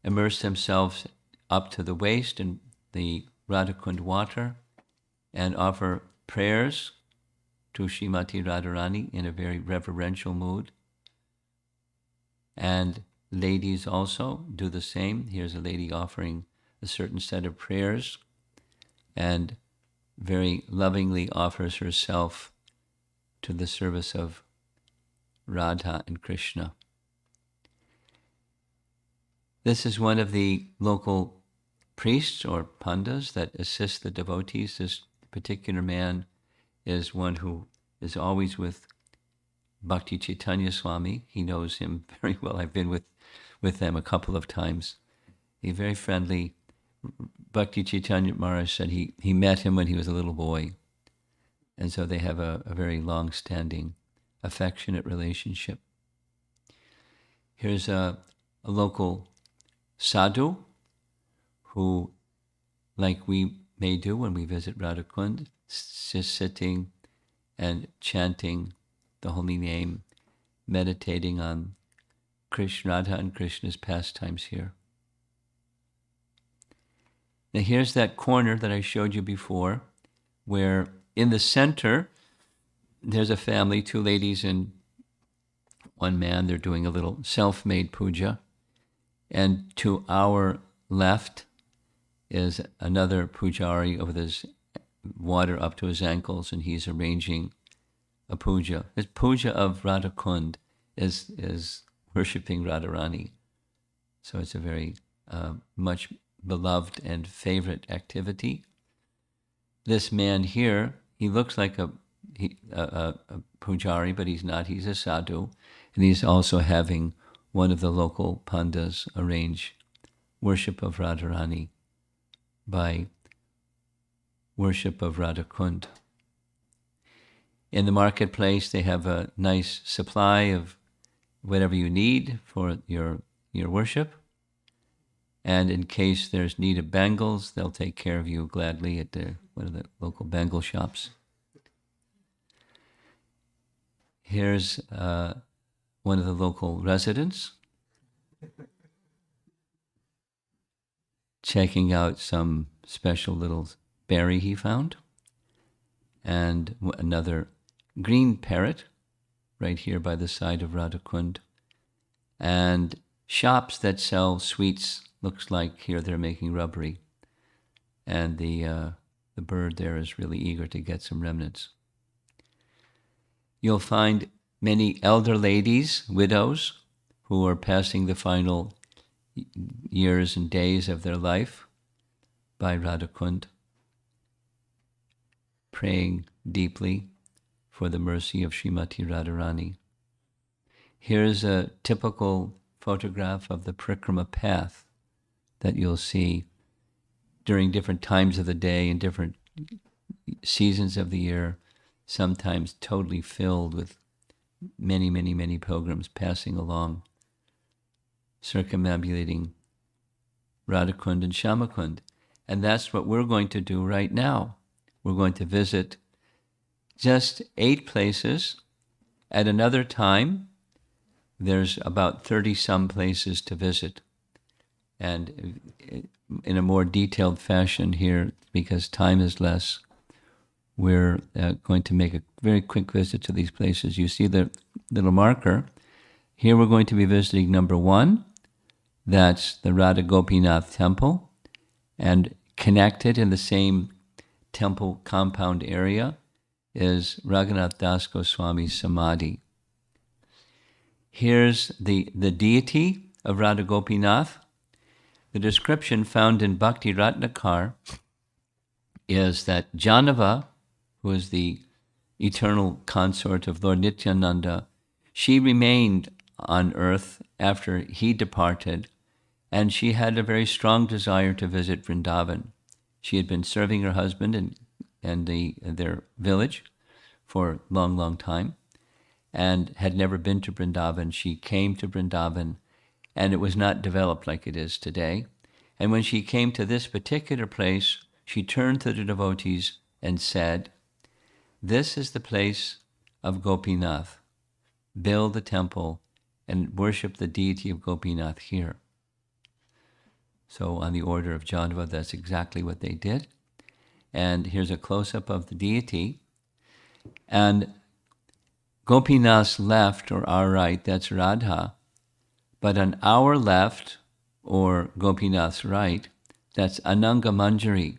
immerse themselves up to the waist in the Radha Kund water, and offer prayers to Srimati Radharani in a very reverential mood. And ladies also do the same. Here's a lady offering a certain set of prayers and very lovingly offers herself to the service of Radha and Krishna. This is one of the local priests or pandas that assist the devotees. This particular man is one who is always with Bhakti Chaitanya Swami. He knows him very well. I've been with them a couple of times. He's very friendly. Bhakti Chaitanya Maharaj said he met him when he was a little boy. And so they have a very long-standing, affectionate relationship. Here's a local sadhu who, like we may do when we visit Radha Kund, just sitting and chanting the holy name, meditating on Radha and Krishna's pastimes here. Now here's that corner that I showed you before, where in the center, there's a family, 2 ladies and 1 man. They're doing a little self-made puja. And to our left is another pujari with his water up to his ankles, and he's arranging a puja. His puja of Radha Kund is worshipping Radharani. So it's a very much beloved and favorite activity. This man here, he looks like a pujari, but he's not. He's a sadhu, and he's also having one of the local pandas arrange worship of Radharani by worship of Radha Kund. In the marketplace, they have a nice supply of whatever you need for your worship. And in case there's need of bangles, they'll take care of you gladly at one of the local bangle shops. Here's one of the local residents checking out some special little berry he found. And another green parrot right here by the side of Radha Kund. And shops that sell sweets. Looks like here they're making rubbery. And the bird there is really eager to get some remnants. You'll find many elder ladies, widows, who are passing the final years and days of their life by Radha Kund, praying deeply for the mercy of Srimati Radharani. Here's a typical photograph of the Parikrama Path that you'll see during different times of the day and different seasons of the year, sometimes totally filled with many, many, many pilgrims passing along, circumambulating Radha Kund and Shama Kund. And that's what we're going to do right now. We're going to visit just 8 places. At another time, there's about 30-some places to visit. And in a more detailed fashion here, because time is less, we're going to make a very quick visit to these places. You see the little marker. Here we're going to be visiting number 1. That's the Radha Gopinath temple. And connected in the same temple compound area is Raghunath Das Goswami's Samadhi. Here's the deity of Radha Gopinath. The description found in Bhakti Ratnakar is that Janava, who is the eternal consort of Lord Nityananda, she remained on earth after he departed, and she had a very strong desire to visit Vrindavan. She had been serving her husband and their village for a long, long time, and had never been to Vrindavan. She came to Vrindavan, and it was not developed like it is today. And when she came to this particular place, she turned to the devotees and said, "This is the place of Gopinath. Build a temple and worship the deity of Gopinath here." So on the order of Janava, that's exactly what they did. And here's a close-up of the deity. And Gopinath's left, or our right, that's Radha. But on our left, or Gopinath's right, that's Ananga Manjari.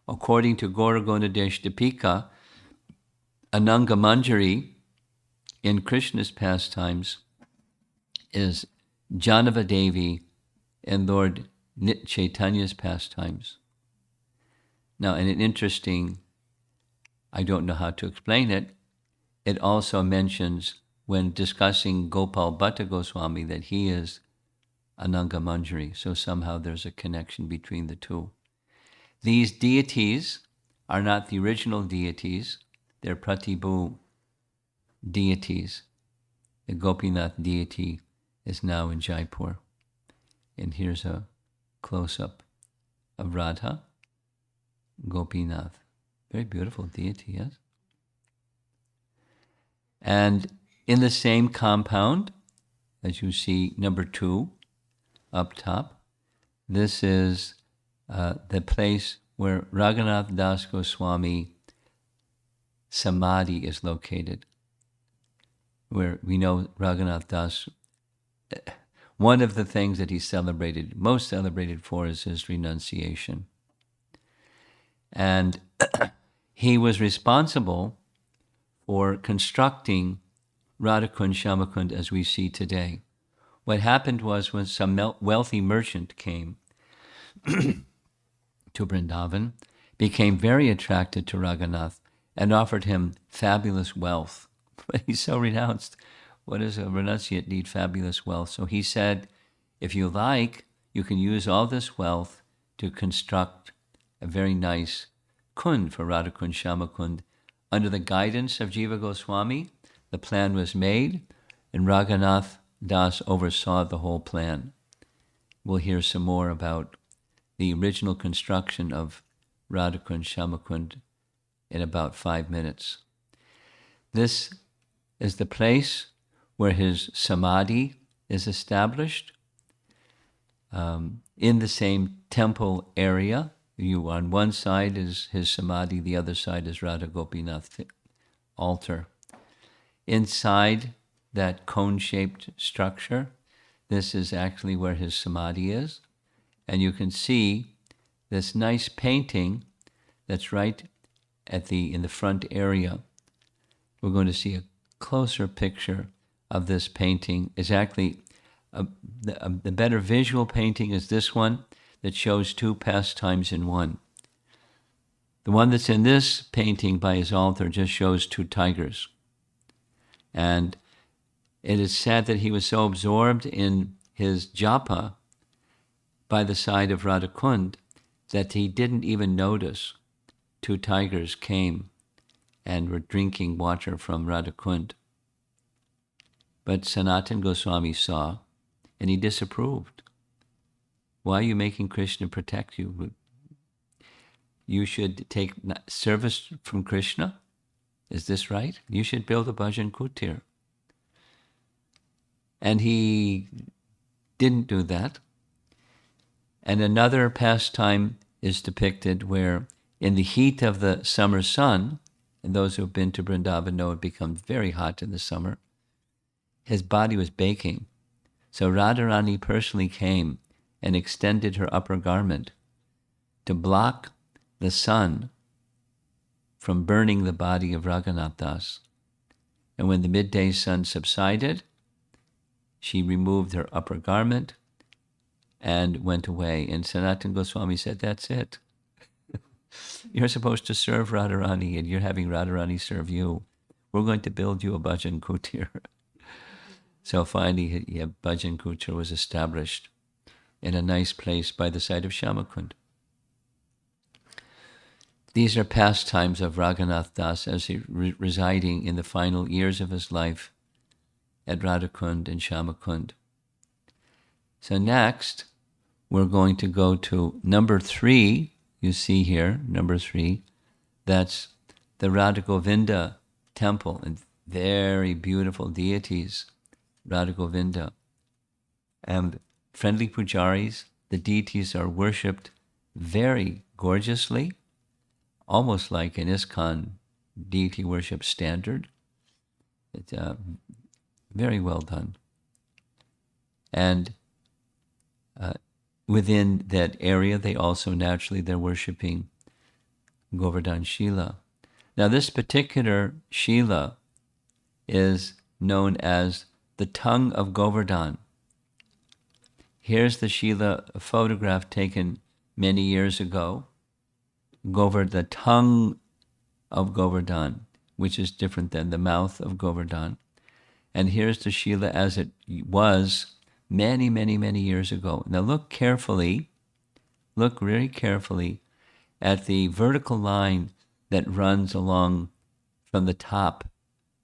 According to Gauragona Deshdipika, Ananga Manjari in Krishna's pastimes is Janava Devi in Lord Chaitanya's pastimes. Now, in an interesting, I don't know how to explain it, it also mentions when discussing Gopal Bhatta Goswami that he is Ananga Manjari. So somehow there's a connection between the two. These deities are not the original deities. They're Pratibhu deities. The Gopinath deity is now in Jaipur. And here's a close-up of Radha, Gopinath. Very beautiful deity, yes? And in the same compound, as you see, number 2, up top, this is the place where Raghunath Das Goswami Samadhi is located, where we know Raghunath Das, one of the things that he's most celebrated for is his renunciation. And he was responsible for constructing Radha Kund, Shama Kund as we see today. What happened was when some wealthy merchant came to Vrindavan, became very attracted to Raghunath and offered him fabulous wealth. But he's so renounced. What does a renunciate need? Fabulous wealth. So he said, if you like, you can use all this wealth to construct a very nice kund for Radha Kund, Shama Kund. Under the guidance of Jiva Goswami, the plan was made, and Raghunath Das oversaw the whole plan. We'll hear some more about the original construction of Radha Kund, Shama Kund in about 5 minutes. This is the place where his samadhi is established. In the same temple area, on one side is his samadhi, the other side is Radha Gopinath altar. Inside that cone-shaped structure, this is actually where his samadhi is. And you can see this nice painting that's right in the front area. We're going to see a closer picture of this painting. Is actually the better visual painting is this one that shows 2 pastimes in one. The one that's in this painting by his altar just shows 2 tigers. And it is said that he was so absorbed in his japa by the side of Radha Kund that he didn't even notice 2 tigers came and were drinking water from Radha Kund. But Sanatan Goswami saw, and he disapproved. Why are you making Krishna protect you? You should take service from Krishna? Is this right? You should build a bhajan kutir. And he didn't do that. And another pastime is depicted where in the heat of the summer sun, and those who have been to Vrindavan know it becomes very hot in the summer, his body was baking. So Radharani personally came and extended her upper garment to block the sun from burning the body of Raghunath Das. And when the midday sun subsided, she removed her upper garment and went away. And Sanatan Goswami said, that's it. You're supposed to serve Radharani, and you're having Radharani serve you. We're going to build you a bhajan kutir. So finally, bhajan kutir was established in a nice place by the side of Shama Kund. These are pastimes of Raghunath Das as he residing in the final years of his life at Radha Kund and Shama Kund. So next, we're going to go to number 3. You see here, number 3. That's the Radha Govinda temple, and very beautiful deities, Radha Govinda. And friendly pujaris, the deities are worshipped very gorgeously, almost like an ISKCON deity worship standard. It's very well done. And within that area, they're worshipping Govardhana Shila. Now, this particular Shila is known as the tongue of Govardhana. Here's the Shila, a photograph taken many years ago. The tongue of Govardhana, which is different than the mouth of Govardhana. And here's the Shila as it was many, many, many years ago. Now look very carefully at the vertical line that runs along from the top,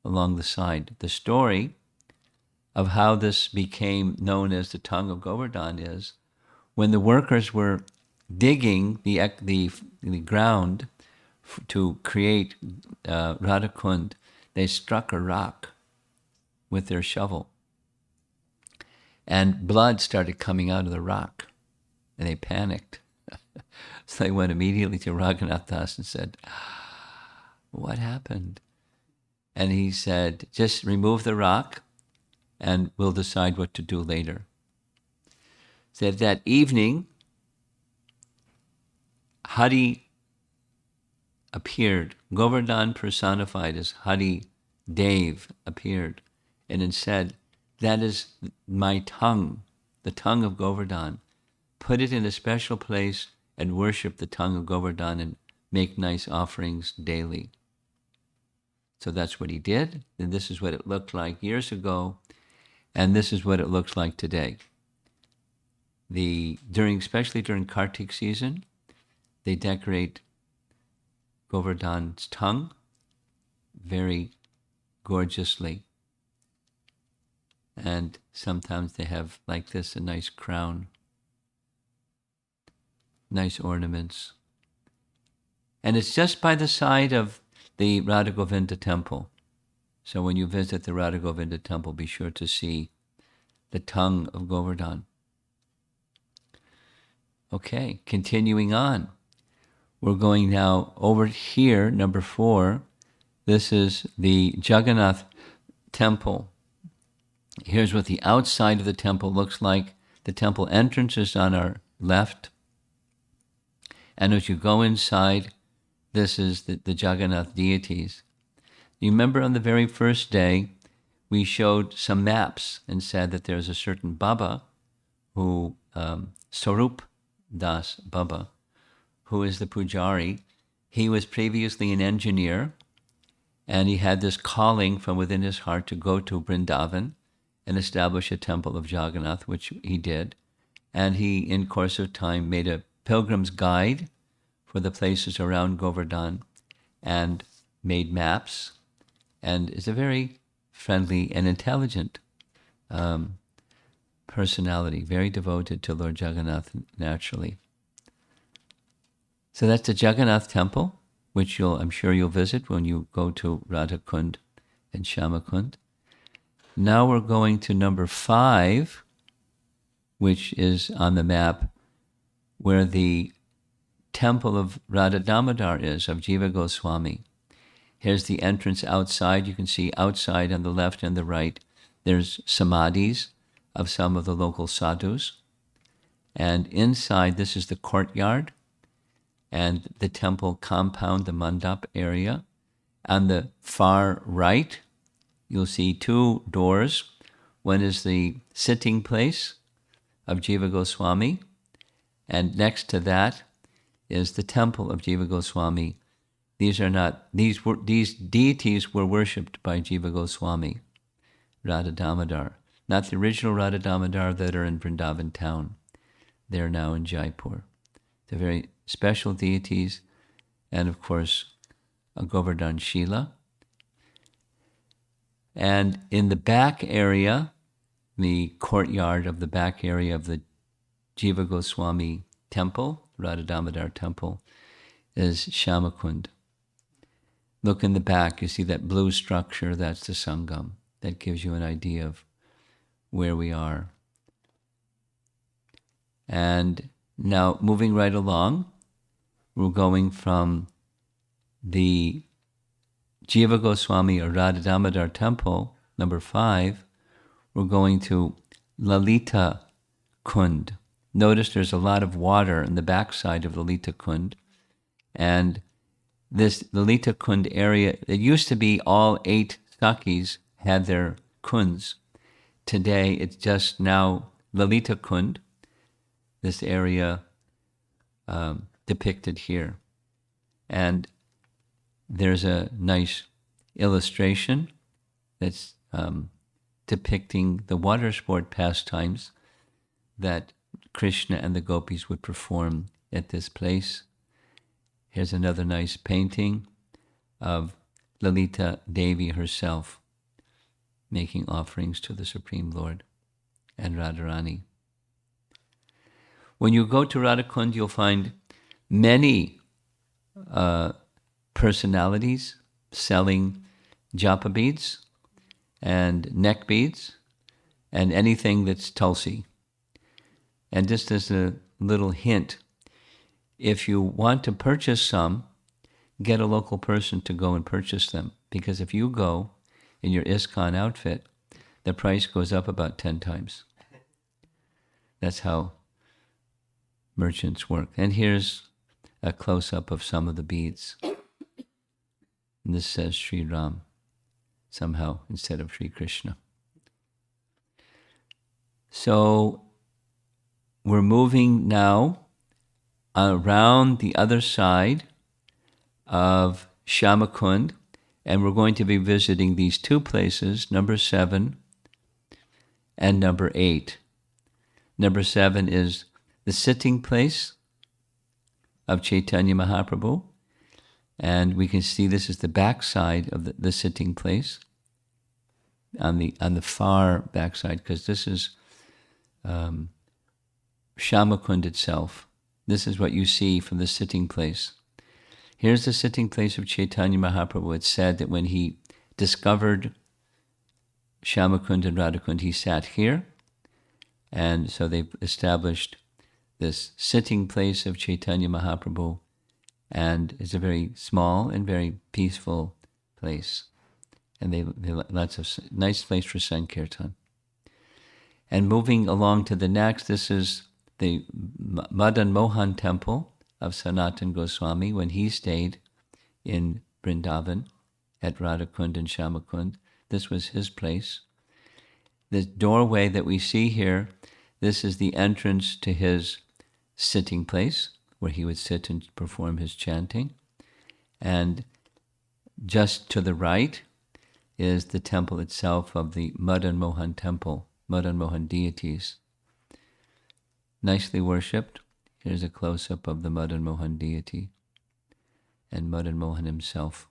along the side. The story of how this became known as the tongue of Govardhana is when the workers were digging the ground to create Radha Kund, they struck a rock with their shovel. And blood started coming out of the rock. And they panicked. So they went immediately to Raghunath Das and said, what happened? And he said, just remove the rock and we'll decide what to do later. Said that evening, Hari appeared. Govardhan personified as Hari Dev appeared. And it said, that is my tongue, the tongue of Govardhan. Put it in a special place and worship the tongue of Govardhan and make nice offerings daily. So that's what he did. And this is what it looked like years ago. And this is what it looks like today. Especially during Kartik season, they decorate Govardhan's tongue very gorgeously. And sometimes they have like this, a nice crown, nice ornaments. And it's just by the side of the Radha Govinda temple. So when you visit the Radha Govinda temple, be sure to see the tongue of Govardhan. Okay, continuing on. We're going now over here, number 4. This is the Jagannath temple. Here's what the outside of the temple looks like. The temple entrance is on our left. And as you go inside, this is the Jagannath deities. You remember on the very first day, we showed some maps and said that there's a certain Baba, who, Sarup Das Baba, who is the Pujari. He was previously an engineer, and he had this calling from within his heart to go to Vrindavan and establish a temple of Jagannath, which he did. And he, in course of time, made a pilgrim's guide for the places around Govardhan and made maps, and is a very friendly and intelligent personality, very devoted to Lord Jagannath naturally. So that's the Jagannath temple, which I'm sure you'll visit when you go to Radha Kund and Shama Kund. Now we're going to number 5, which is on the map, where the temple of Radha Damodar is, of Jiva Goswami. Here's the entrance outside. You can see outside on the left and the right, there's samadhis of some of the local sadhus. And inside, this is the courtyard and the temple compound, the mandap area. On the far right, you'll see 2 doors. One is the sitting place of Jiva Goswami, and next to that is the temple of Jiva Goswami. These deities were worshipped by Jiva Goswami, Radha Damodar, not the original Radha Damodar that are in Vrindavan town. They're now in Jaipur. They're very special deities, and of course, a Govardhan Shila. And in the back area, the courtyard of the back area of the Jiva Goswami temple, Radha Damodar temple, is Shamakund. Look in the back, you see that blue structure, that's the Sangam. That gives you an idea of where we are. And now, moving right along, we're going from the Jiva Goswami or Radha Damodar temple, number 5, we're going to Lalita Kund. Notice there's a lot of water in the backside of Lalita Kund. And this Lalita Kund area, it used to be all 8 Sakis had their kunds. Today, it's just now Lalita Kund, this area depicted here. And there's a nice illustration that's depicting the water sport pastimes that Krishna and the gopis would perform at this place. Here's another nice painting of Lalita Devi herself making offerings to the Supreme Lord and Radharani. When you go to Radha Kund, you'll find many personalities selling japa beads and neck beads and anything that's tulsi. And just as a little hint, if you want to purchase some, get a local person to go and purchase them. Because if you go in your ISKCON outfit, the price goes up about 10 times. That's how merchants work. And here's a close-up of some of the beads. And this says Sri Ram somehow instead of Sri Krishna. So we're moving now around the other side of Shamakund, and we're going to be visiting these two places, number 7 and number 8. Number 7 is the sitting place of Chaitanya Mahaprabhu, and we can see this is the backside of the sitting place, on the far backside, because this is Shamakund itself. This is what you see from the sitting place. Here's the sitting place of Chaitanya Mahaprabhu. It's said that when he discovered Shamakund and Radhakund, he sat here, and so they've established this sitting place of Chaitanya Mahaprabhu, and it's a very small and very peaceful place. And they lots of nice place for Sankirtan. And moving along to the next, this is the Madan Mohan temple of Sanatan Goswami when he stayed in Vrindavan at Radha Kund and Shamakund. This was his place. The doorway that we see here, this is the entrance to his sitting place where he would sit and perform his chanting. And just to the right is the temple itself of the Madan Mohan temple, Madan Mohan deities. Nicely worshipped. Here's a close-up of the Madan Mohan deity and Madan Mohan himself.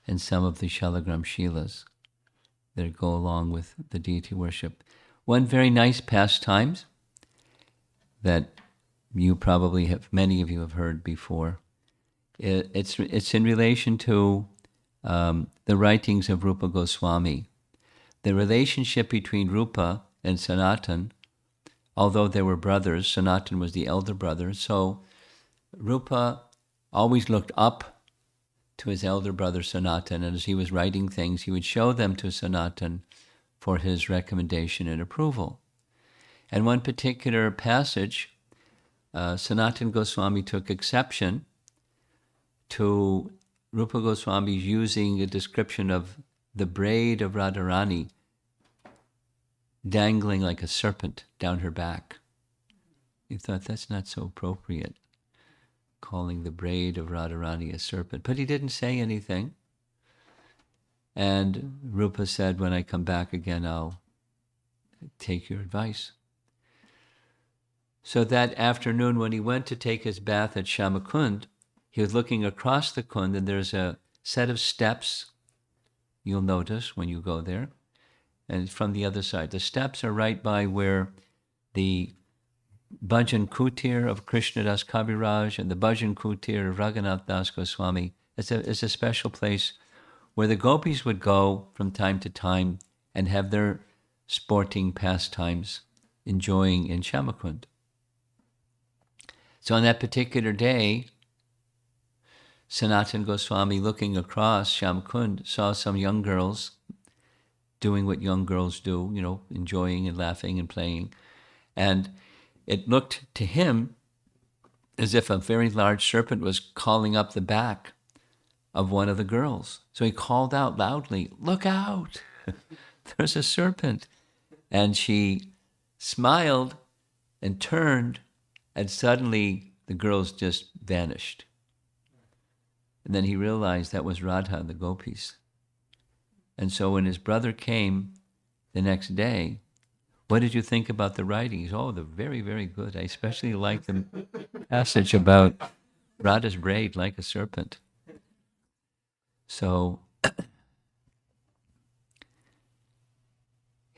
And some of the Shalagram Shilas that go along with the deity worship. One very nice pastime that you probably have, many of you have heard before. It's in relation to the writings of Rupa Goswami. The relationship between Rupa and Sanatan, although they were brothers, Sanatan was the elder brother, so Rupa always looked up to his elder brother Sanatan, and as he was writing things, he would show them to Sanatan for his recommendation and approval. And one particular passage, Sanatan Goswami took exception to Rupa Goswami's using a description of the braid of Radharani dangling like a serpent down her back. He thought that's not so appropriate, calling the braid of Radharani a serpent. But he didn't say anything. And Rupa said, when I come back again, I'll take your advice. So that afternoon when he went to take his bath at Shamakund, he was looking across the Kund, and there's a set of steps you'll notice when you go there. And it's from the other side. The steps are right by where the Bhajan Kutir of Krishnadas Kaviraj and the Bhajan Kutir of Raghunath Das Goswami. It's a special place where the gopis would go from time to time and have their sporting pastimes, enjoying in Shamakund. So on that particular day, Sanatan Goswami, looking across Shamakund, saw some young girls doing what young girls do, enjoying and laughing and playing. And it looked to him as if a very large serpent was calling up the back of one of the girls. So he called out loudly, "Look out, there's a serpent." And she smiled and turned, and suddenly the girls just vanished. And then he realized that was Radha and the gopis. And so when his brother came the next day, what did you think about the writings? Oh, they're very, very good. I especially like the passage about Radha's braid like a serpent. So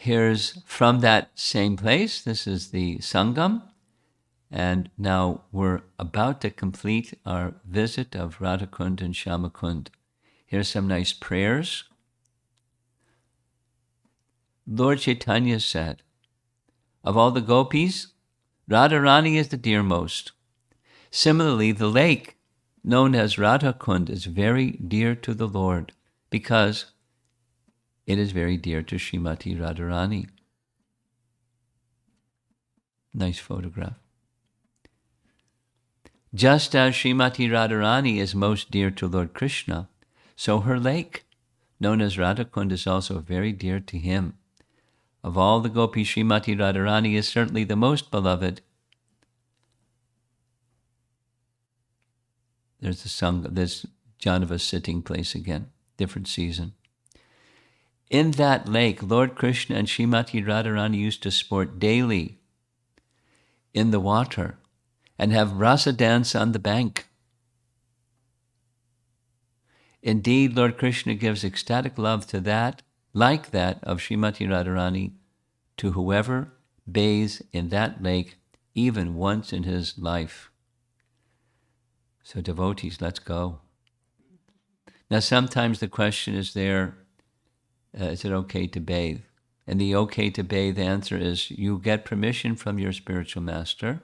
Here's from that same place. This is the Sangam. And now we're about to complete our visit of Radha Kund and Shama Kund. Here's some nice prayers. Lord Chaitanya said, of all the gopis, Radharani is the dearmost. Similarly, the lake known as Radha Kund is very dear to the Lord because it is very dear to Srimati Radharani. Nice photograph. Just as Srimati Radharani is most dear to Lord Krishna, so her lake, known as Radha Kund, is also very dear to him. Of all the gopis, Srimati Radharani is certainly the most beloved. There's the Sangam, there's Janava's sitting place again, different season. In that lake, Lord Krishna and Srimati Radharani used to sport daily in the water and have rasa dance on the bank. Indeed, Lord Krishna gives ecstatic love to that, like that of Srimati Radharani, to whoever bathes in that lake even once in his life. So devotees, let's go. Now sometimes the question is there, is it okay to bathe? And the okay to bathe answer is you get permission from your spiritual master,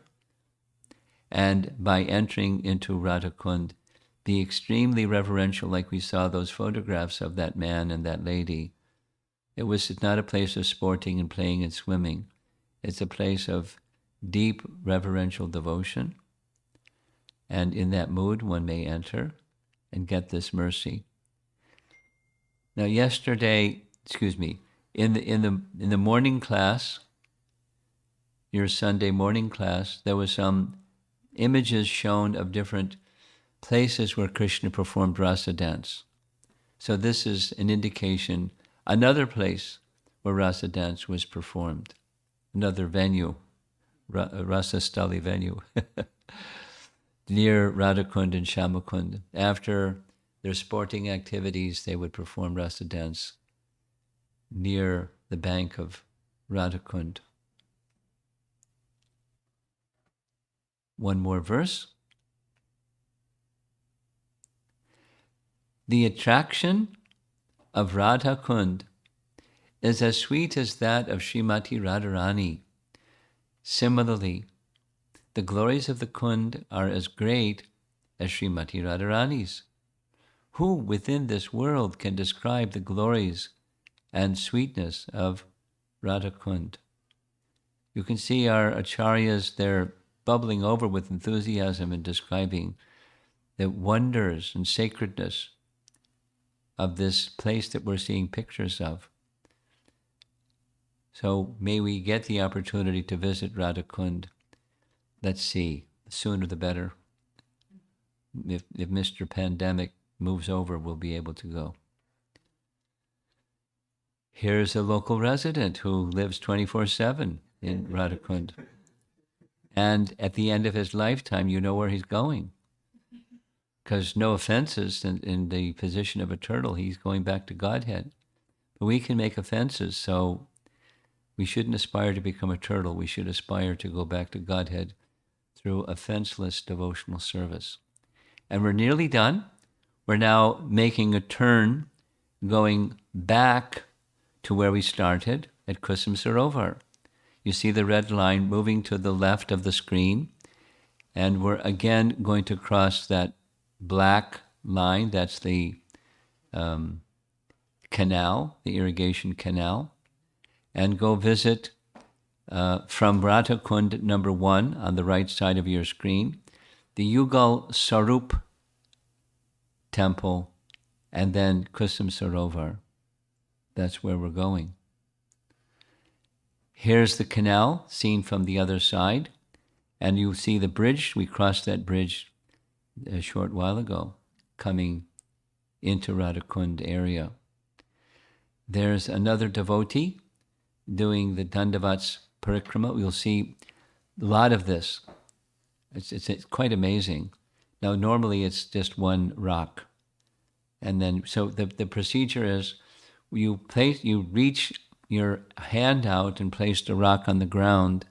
and by entering into Radha Kund, be extremely reverential, like we saw those photographs of that man and that lady. It's not a place of sporting and playing and swimming. It's a place of deep reverential devotion. And in that mood, one may enter and get this mercy. Now, yesterday, in the morning class, your Sunday morning class, there was some images shown of different places where Krishna performed rasa dance. So this is an indication, another place where rasa dance was performed, another venue, rasa stali venue, near Radha Kund and Shama Kund. After their sporting activities, they would perform rasa dance near the bank of Radha Kund. One more verse. The attraction of Radha Kund is as sweet as that of Srimati Radharani. Similarly, the glories of the Kund are as great as Srimati Radharani's. Who within this world can describe the glories and sweetness of Radha Kund? You can see our acharyas, they're bubbling over with enthusiasm in describing the wonders and sacredness of this place that we're seeing pictures of. So may we get the opportunity to visit Radha Kund. Let's see, the sooner the better. If Mr. Pandemic moves over, we'll be able to go. Here's a local resident who lives 24/7 in Radha Kund. And at the end of his lifetime, you know where he's going. Because no offenses, in the position of a turtle, he's going back to Godhead. But we can make offenses, so we shouldn't aspire to become a turtle. We should aspire to go back to Godhead through offenseless devotional service. And we're nearly done. We're now making a turn, going back to where we started at Kusum Sarovar. You see the red line moving to the left of the screen, and we're again going to cross that black line. That's the canal, the irrigation canal, and go visit from Radha Kund number 1 on the right side of your screen, the Yugal Sarup temple, and then Kusum Sarovar. That's where we're going. Here's the canal seen from the other side, and you see the bridge. We crossed that bridge a short while ago, coming into Radha Kund area. There's another devotee doing the Dandavats Parikrama. You'll see a lot of this. It's quite amazing. Now, normally it's just one rock. And then, so the procedure is you reach your hand out and place the rock on the ground,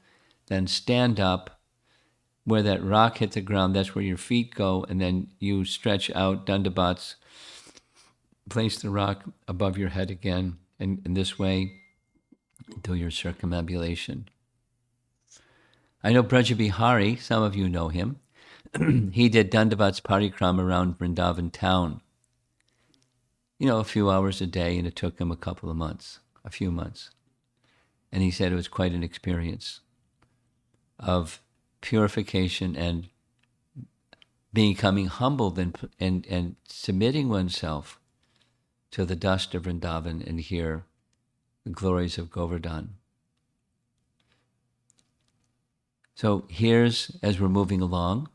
then stand up. Where that rock hit the ground, that's where your feet go, and then you stretch out dandabats, place the rock above your head again, and in this way, do your circumambulation. I know Brajabihari, some of you know him. He did Dandavats Parikrama around Vrindavan town. A few hours a day, and it took him a few months. And he said it was quite an experience of purification and becoming humbled and submitting oneself to the dust of Vrindavan and hear the glories of Govardhana. So here's, as we're moving along,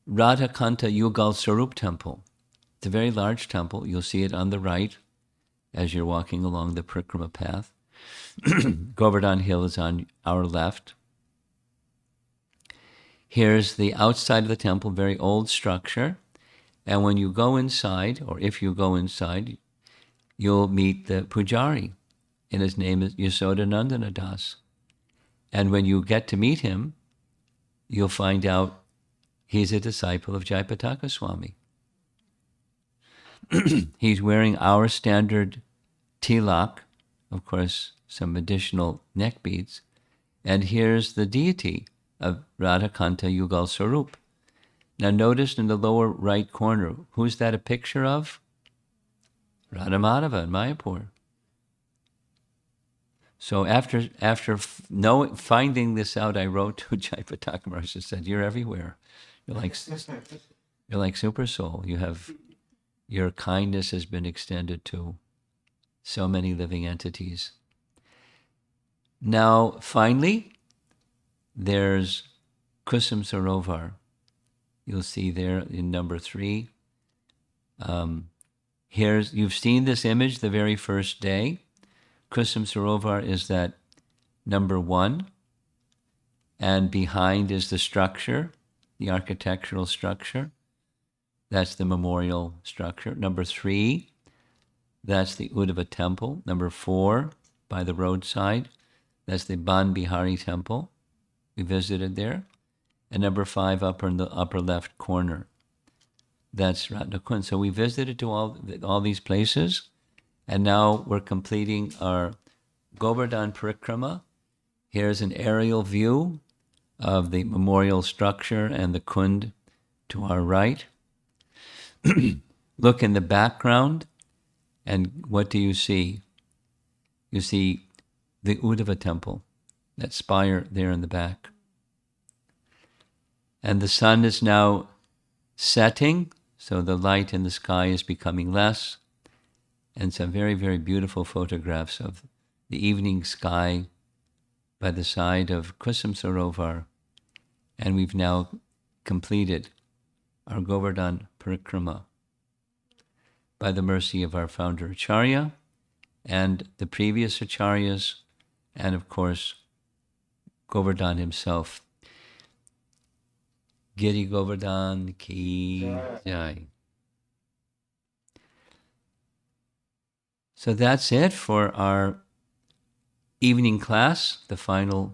Radha Kund Yugal Sarup Temple. It's a very large temple. You'll see it on the right as you're walking along the Parikrama Path. Govardhana Hill is on our left. Here's the outside of the temple, very old structure. And when you go inside, or if you go inside, you'll meet the pujari. And his name is Yasodanandana Das. And when you get to meet him, you'll find out he's a disciple of Jayapataka Swami. He's wearing our standard tilak, of course, some additional neck beads. And here's the deity of Radha Kund Yugal Sarup. Now notice in the lower right corner, who's that a picture of? Radha Madhava in Mayapur. So after finding this out, I wrote to Jayapataka Maharaj and said, "You're everywhere. You're like Super Soul. Your kindness has been extended to so many living entities." Now, finally, there's Kusum Sarovar. You'll see there in number 3. You've seen this image the very first day. Kusum Sarovar is that number 1, and behind is the structure, the architectural structure. That's the memorial structure. Number 3, that's the Uddhava temple. Number 4, by the roadside, that's the Ban Bihari temple. We visited there. And number 5 up in the upper left corner, that's Radha Kund. So we visited to all these places, and now we're completing our Govardhana Parikrama. Here's an aerial view of the memorial structure and the Kund to our right. Look in the background, and what do you see? You see the Uddhava temple, that spire there in the back. And the sun is now setting, so the light in the sky is becoming less. And some very, very beautiful photographs of the evening sky by the side of Kusum Sarovar. And we've now completed our Govardhana Parikrama by the mercy of our founder Acharya and the previous Acharyas, and of course, Govardhana himself. Giri Govardhan ki jai. So that's it for our evening class, the final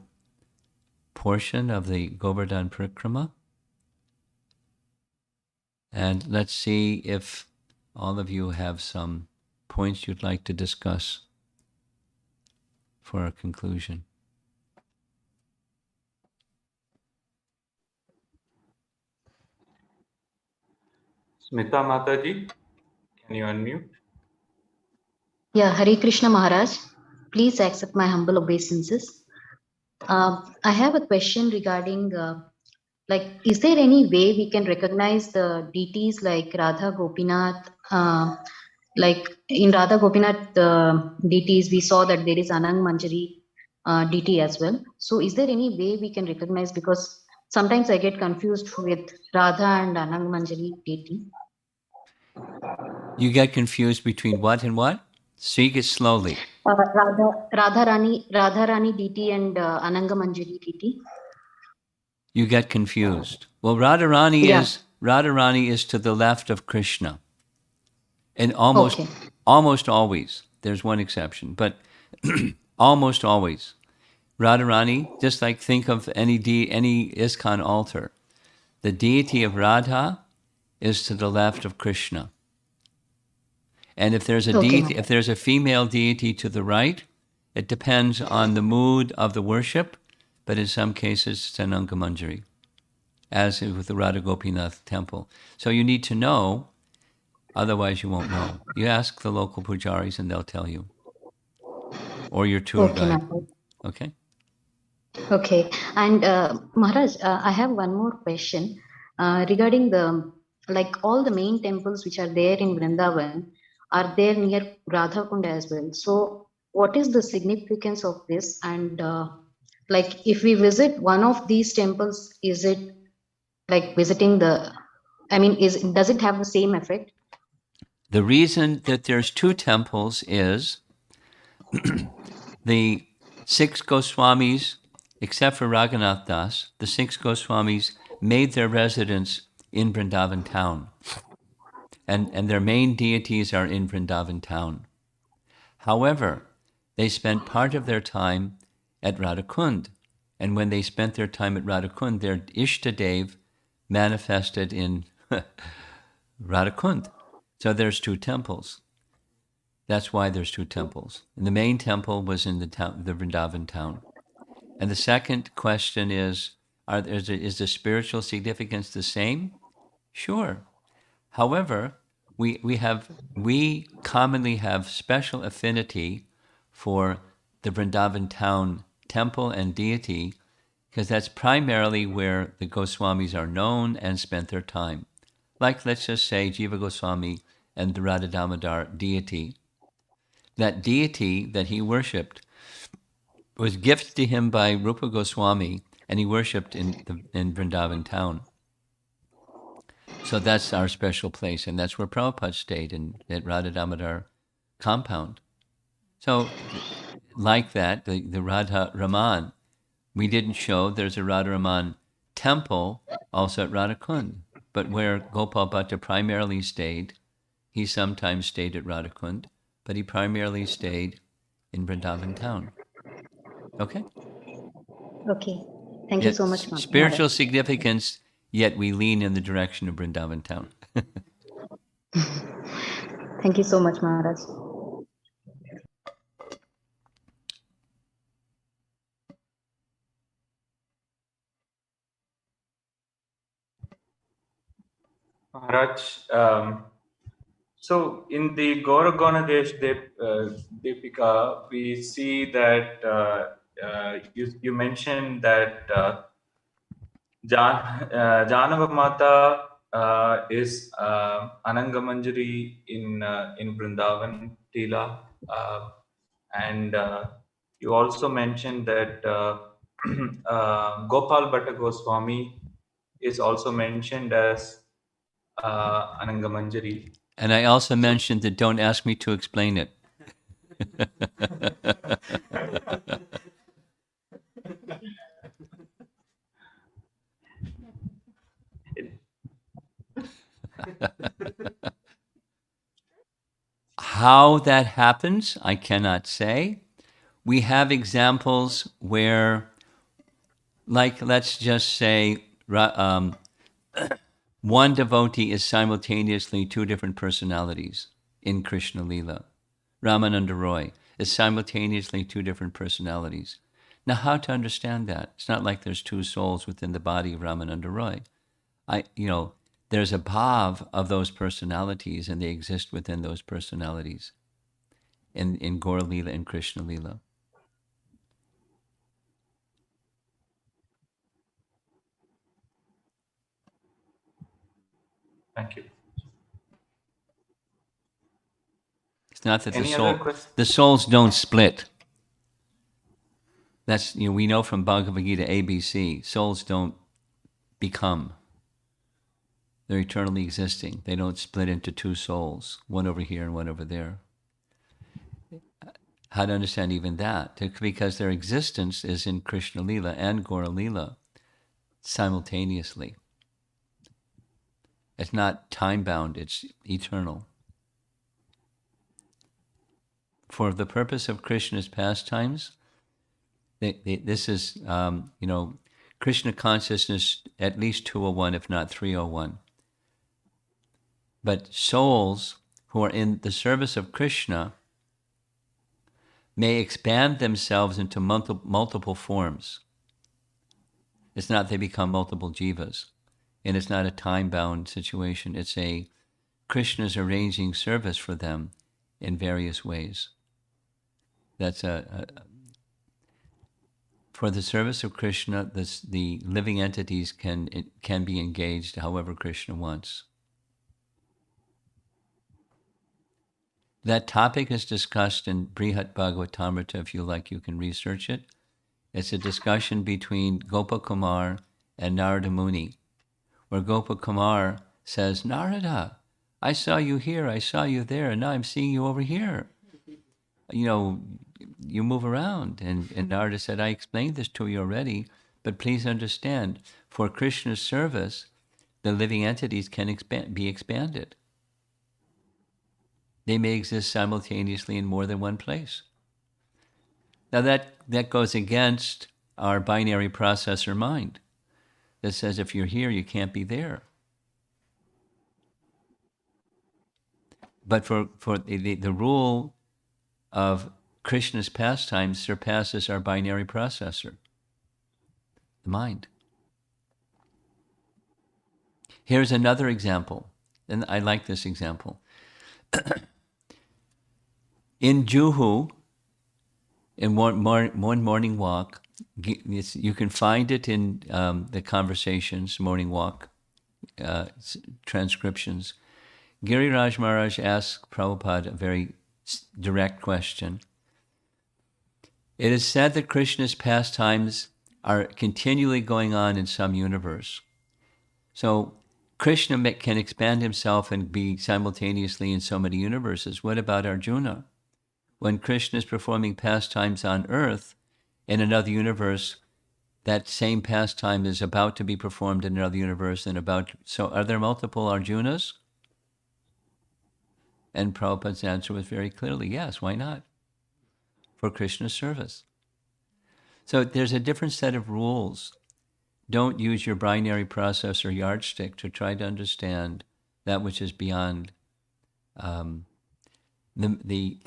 portion of the Govardhana Parikrama. And let's see if all of you have some points you'd like to discuss for our conclusion. Smita Mataji, can you unmute? Yeah, Hare Krishna Maharaj, please accept my humble obeisances. I have a question regarding, is there any way we can recognize the deities like Radha Gopinath? Like in Radha Gopinath deities, we saw that there is Anang Manjari deity as well. So is there any way we can recognize? Because sometimes I get confused with Radha and Anang Manjari deity. You get confused between what and what? Speak it slowly. Radha Rani deity and Ananga Manjari deity. You get confused. Well, Radharani is to the left of Krishna. And almost always, there's one exception, but Almost always. Radharani, just like think of any ISKCON altar. The deity of Radha is to the left of Krishna. And if there's a Okay, deity, if there's a female deity to the right, it depends on the mood of the worship, but in some cases it's an Angamanjari, as with the Radha Gopinath temple. So you need to know, otherwise you won't know. You ask the local pujaris and they'll tell you, or your tour okay, guide. Maharaj. Okay? Okay, and Maharaj, I have one more question regarding the like all the main temples which are there in Vrindavan are there near Radha Kund as well. So, what is the significance of this? And like, if we visit one of these temples, is it like visiting the? I mean, is does it have the same effect? The reason that there's two temples is the 6 Goswamis, except for Raghunath Das, the 6 Goswamis made their residence in Vrindavan town. And their main deities are in Vrindavan town. However, they spent part of their time at Radha Kund. And when they spent their time at Radha Kund, their Ishtadev manifested in Radha Kund. So there's two temples. That's why there's two temples. And the main temple was in the town, the Vrindavan town. And the second question is the spiritual significance the same? Sure. However, we commonly have special affinity for the Vrindavan town temple and deity because that's primarily where the Goswamis are known and spent their time. Like, let's just say, Jiva Goswami and the Radha Damodar deity. That deity that he worshipped was gifted to him by Rupa Goswami, and he worshipped in Vrindavan town. So that's our special place, and that's where Prabhupada stayed at Radha Damodar compound. So, like that, the Radha Raman, we didn't show there's a Radha Raman temple also at Radha Kund, but where Gopal Bhatta primarily stayed, he sometimes stayed at Radha Kund, but he primarily stayed in Vrindavan town. Okay? Okay, thank you Yet so much, spiritual Maharaj. significance, yet we lean in the direction of Vrindavan town. Thank you so much, Maharaj. Maharaj, so in the Govardhana Deepika, we see that you mentioned that Janava Mata is Anangamanjari in Vrindavan Tila, and you also mentioned that Gopal Bhatta Goswami is also mentioned as Anangamanjari. And I also mentioned that don't ask me to explain it. How that happens, I cannot say. We have examples where, like, let's just say, one devotee is simultaneously two different personalities in Krishna Lila. Ramananda Roy is simultaneously two different personalities. Now, how to understand that? It's not like there's two souls within the body of Ramananda Roy. There's a bhav of those personalities, and they exist within those personalities in Gaur Lila and Krishna Lila. Thank you. It's not that Any other questions? the souls don't split. That's, we know from Bhagavad Gita ABC, souls don't become. They're eternally existing. They don't split into two souls, one over here and one over there. How to understand even that? Because their existence is in Krishna Lila and Gaura Lila simultaneously. It's not time-bound, it's eternal. for the purpose of Krishna's pastimes, this is, Krishna consciousness at least 201, if not 301. But souls who are in the service of Krishna may expand themselves into multiple forms. It's not they become multiple jivas, and it's not a time-bound situation. It's Krishna's arranging service for them in various ways. That's for the service of Krishna, the living entities can be engaged however Krishna wants. That topic is discussed in Brihat Bhagavatamrita. If you like, you can research it. It's a discussion between Gopakumar and Narada Muni, where Gopakumar says, Narada, I saw you here, I saw you there, and now I'm seeing you over here. You move around. And Narada said, I explained this to you already, but please understand, for Krishna's service, the living entities can be expanded. They may exist simultaneously in more than one place. Now that goes against our binary processor mind that says if you're here, you can't be there. But for the rule of Krishna's pastimes surpasses our binary processor, the mind. Here's another example, and I like this example. In Juhu, in one morning walk, you can find it in the conversations, morning walk transcriptions. Giriraj Maharaj asked Prabhupada a very direct question. It is said that Krishna's pastimes are continually going on in some universe. So Krishna can expand himself and be simultaneously in so many universes. What about Arjuna? When Krishna is performing pastimes on earth, in another universe, that same pastime is about to be performed in another universe so are there multiple Arjunas? And Prabhupada's answer was very clearly, yes, why not? For Krishna's service. So there's a different set of rules. Don't use your binary processor yardstick to try to understand that which is beyond the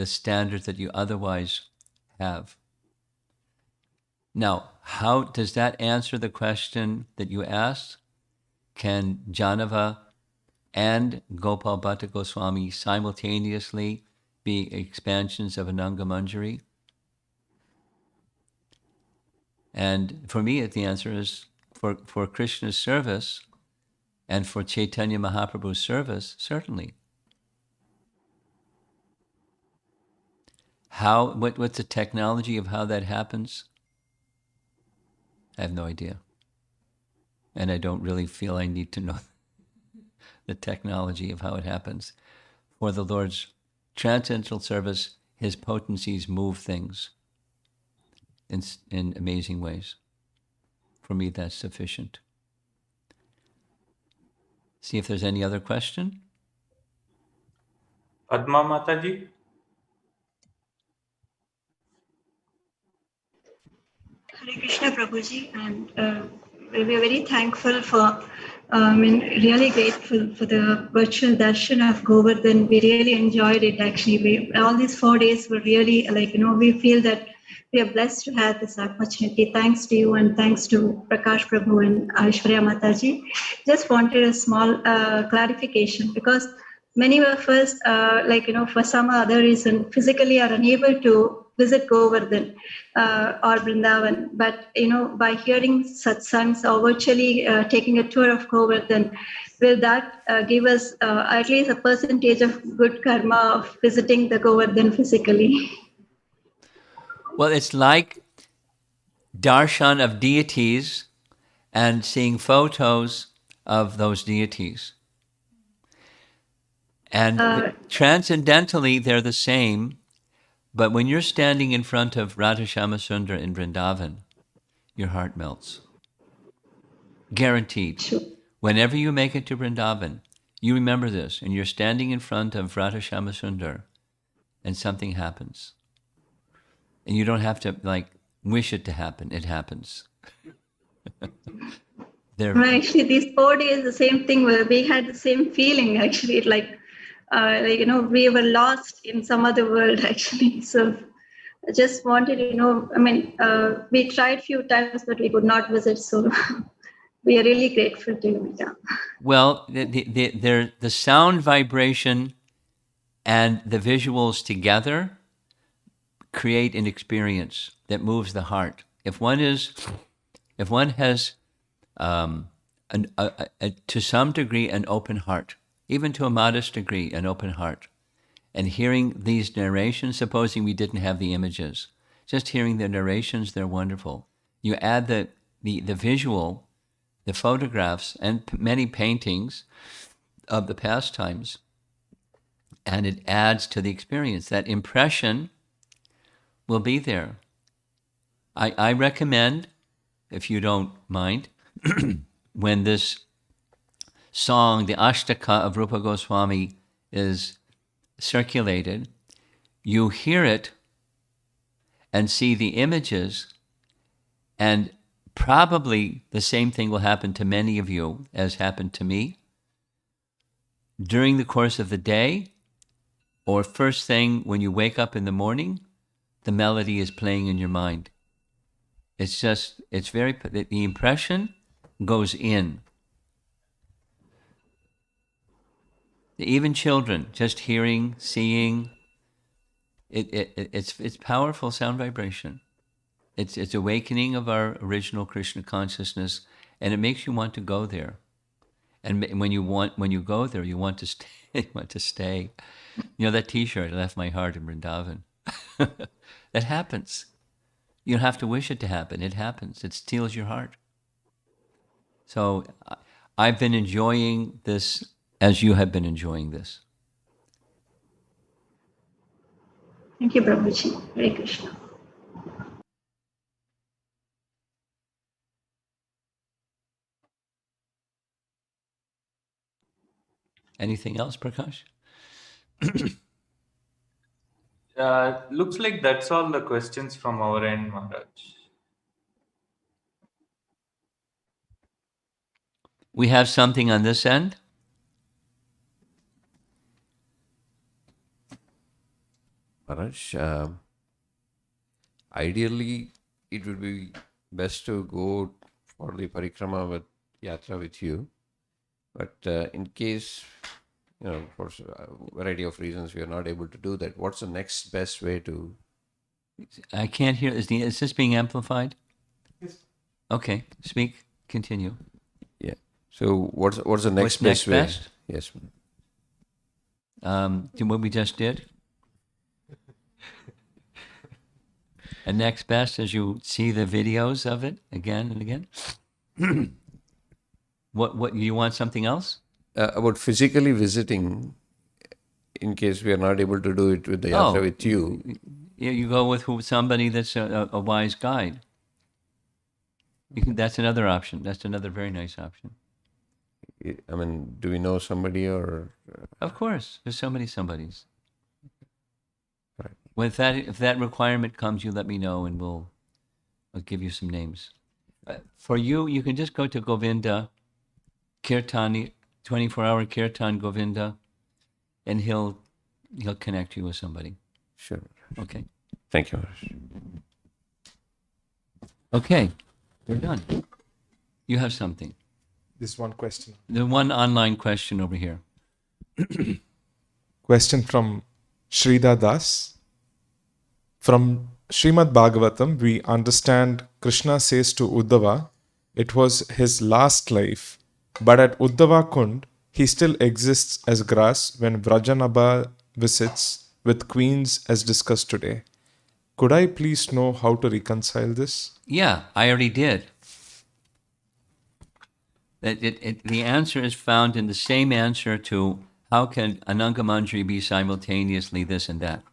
standards that you otherwise have. Now, how does that answer the question that you asked? Can Janava and Gopal Bhatta Goswami simultaneously be expansions of Ananga Manjari? And for me, the answer is for Krishna's service and for Chaitanya Mahaprabhu's service, certainly. What's the technology of how that happens? I have no idea. And I don't really feel I need to know the technology of how it happens. For the Lord's transcendental service, his potencies move things in amazing ways. For me, that's sufficient. See if there's any other question. Padma Mataji? Hare Krishna Prabhuji, and we are very thankful for, really grateful for the virtual darshan of Govardhan. We really enjoyed it actually. All these 4 days were really we feel that we are blessed to have this opportunity. Thanks to you and thanks to Prakash Prabhu and Aishwarya Mataji. Just wanted a small clarification because many of us, for some other reason, physically are unable to visit Govardhan or Vrindavan. But, by hearing satsangs or virtually taking a tour of Govardhan, will that give us at least a percentage of good karma of visiting the Govardhan physically? Well, it's like darshan of deities and seeing photos of those deities. And transcendentally, they're the same. But when you're standing in front of Radha Sundar in Vrindavan, your heart melts. Guaranteed. Sure. Whenever you make it to Vrindavan, you remember this, and you're standing in front of Radha Sundar, and something happens. And you don't have to wish it to happen. It happens. Well, actually, these 4 days, the same thing. We had the same feeling. Actually, we were lost in some other world. Actually, so I just wanted to know. I mean, we tried few times, but we could not visit. So we are really grateful to you. Yeah. Well, the sound vibration and the visuals together create an experience that moves the heart. If one has to some degree an open heart, even to a modest degree an open heart, and hearing these narrations, supposing we didn't have the images, just hearing the narrations, they're wonderful. You add the visual, the photographs, and many paintings of the pastimes, and it adds to the experience. That impression will be there. I recommend, if you don't mind, when this song, the Ashtaka of Rupa Goswami, is circulated, you hear it and see the images, and probably the same thing will happen to many of you as happened to me. During the course of the day, or first thing when you wake up in the morning, the melody is playing in your mind. The impression goes in. Even children, just hearing, seeing, it's powerful sound vibration. It's awakening of our original Krishna consciousness, and it makes you want to go there. And when you go there, you want to stay. You want to stay. You know that T-shirt, "I left my heart in Vrindavan." That happens. You don't have to wish it to happen. It happens. It steals your heart. So I've been enjoying this as you have been enjoying this. Thank you, Prabhuji. Hare Krishna. Anything else, Prakash? Looks like that's all the questions from our end, Maharaj. We have something on this end? Maharaj, ideally, it would be best to go for the Parikrama with Yatra with you. But in case, for a variety of reasons, we are not able to do that, what's the next best way to... I can't hear. Is this being amplified? Yes. Okay, speak, continue. Yeah. So what's the next best way? Yes. What we just did? And next best, as you see the videos of it again and again. What you want something else? About physically visiting, in case we are not able to do it with the Yatra with you. You go with somebody that's a wise guide. That's another option. That's another very nice option. I mean, do we know somebody or? Of course, there's so many somebodies. Right. If that requirement comes, you let me know, and I'll give you some names. For you, you can just go to Govinda, Kirtani, 24-hour Kirtan Govinda, and he'll connect you with somebody. Sure. Okay. Thank you, Maharaj. Okay, we're done. You have something. This one question. The one online question over here. Question from Shrida Das. From Srimad Bhagavatam, we understand Krishna says to Uddhava, it was his last life, but at Uddhava Kund, he still exists as grass when Vrajanabha visits with queens as discussed today. Could I please know how to reconcile this? Yeah, I already did. The answer is found in the same answer to how can Anangamanjari be simultaneously this and that.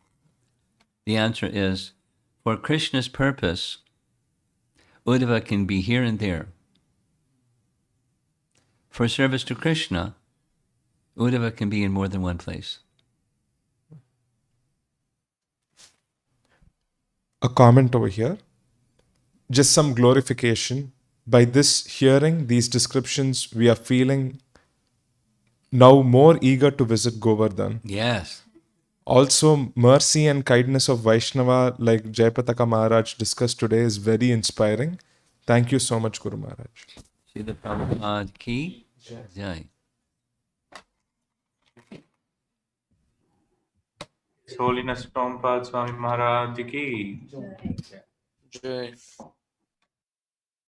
The answer is, for Krishna's purpose, Uddhava can be here and there. For service to Krishna, Uddhava can be in more than one place. a comment over here. Just some glorification. By this hearing, these descriptions, we are feeling now more eager to visit Govardhan. Yes. Also, mercy and kindness of Vaishnava, like Jayapataka Maharaj discussed today, is very inspiring. Thank you so much, Guru Maharaj. Srila Prabhupada ki jai. His Holiness Romapada Swami Maharaj ki. Jai.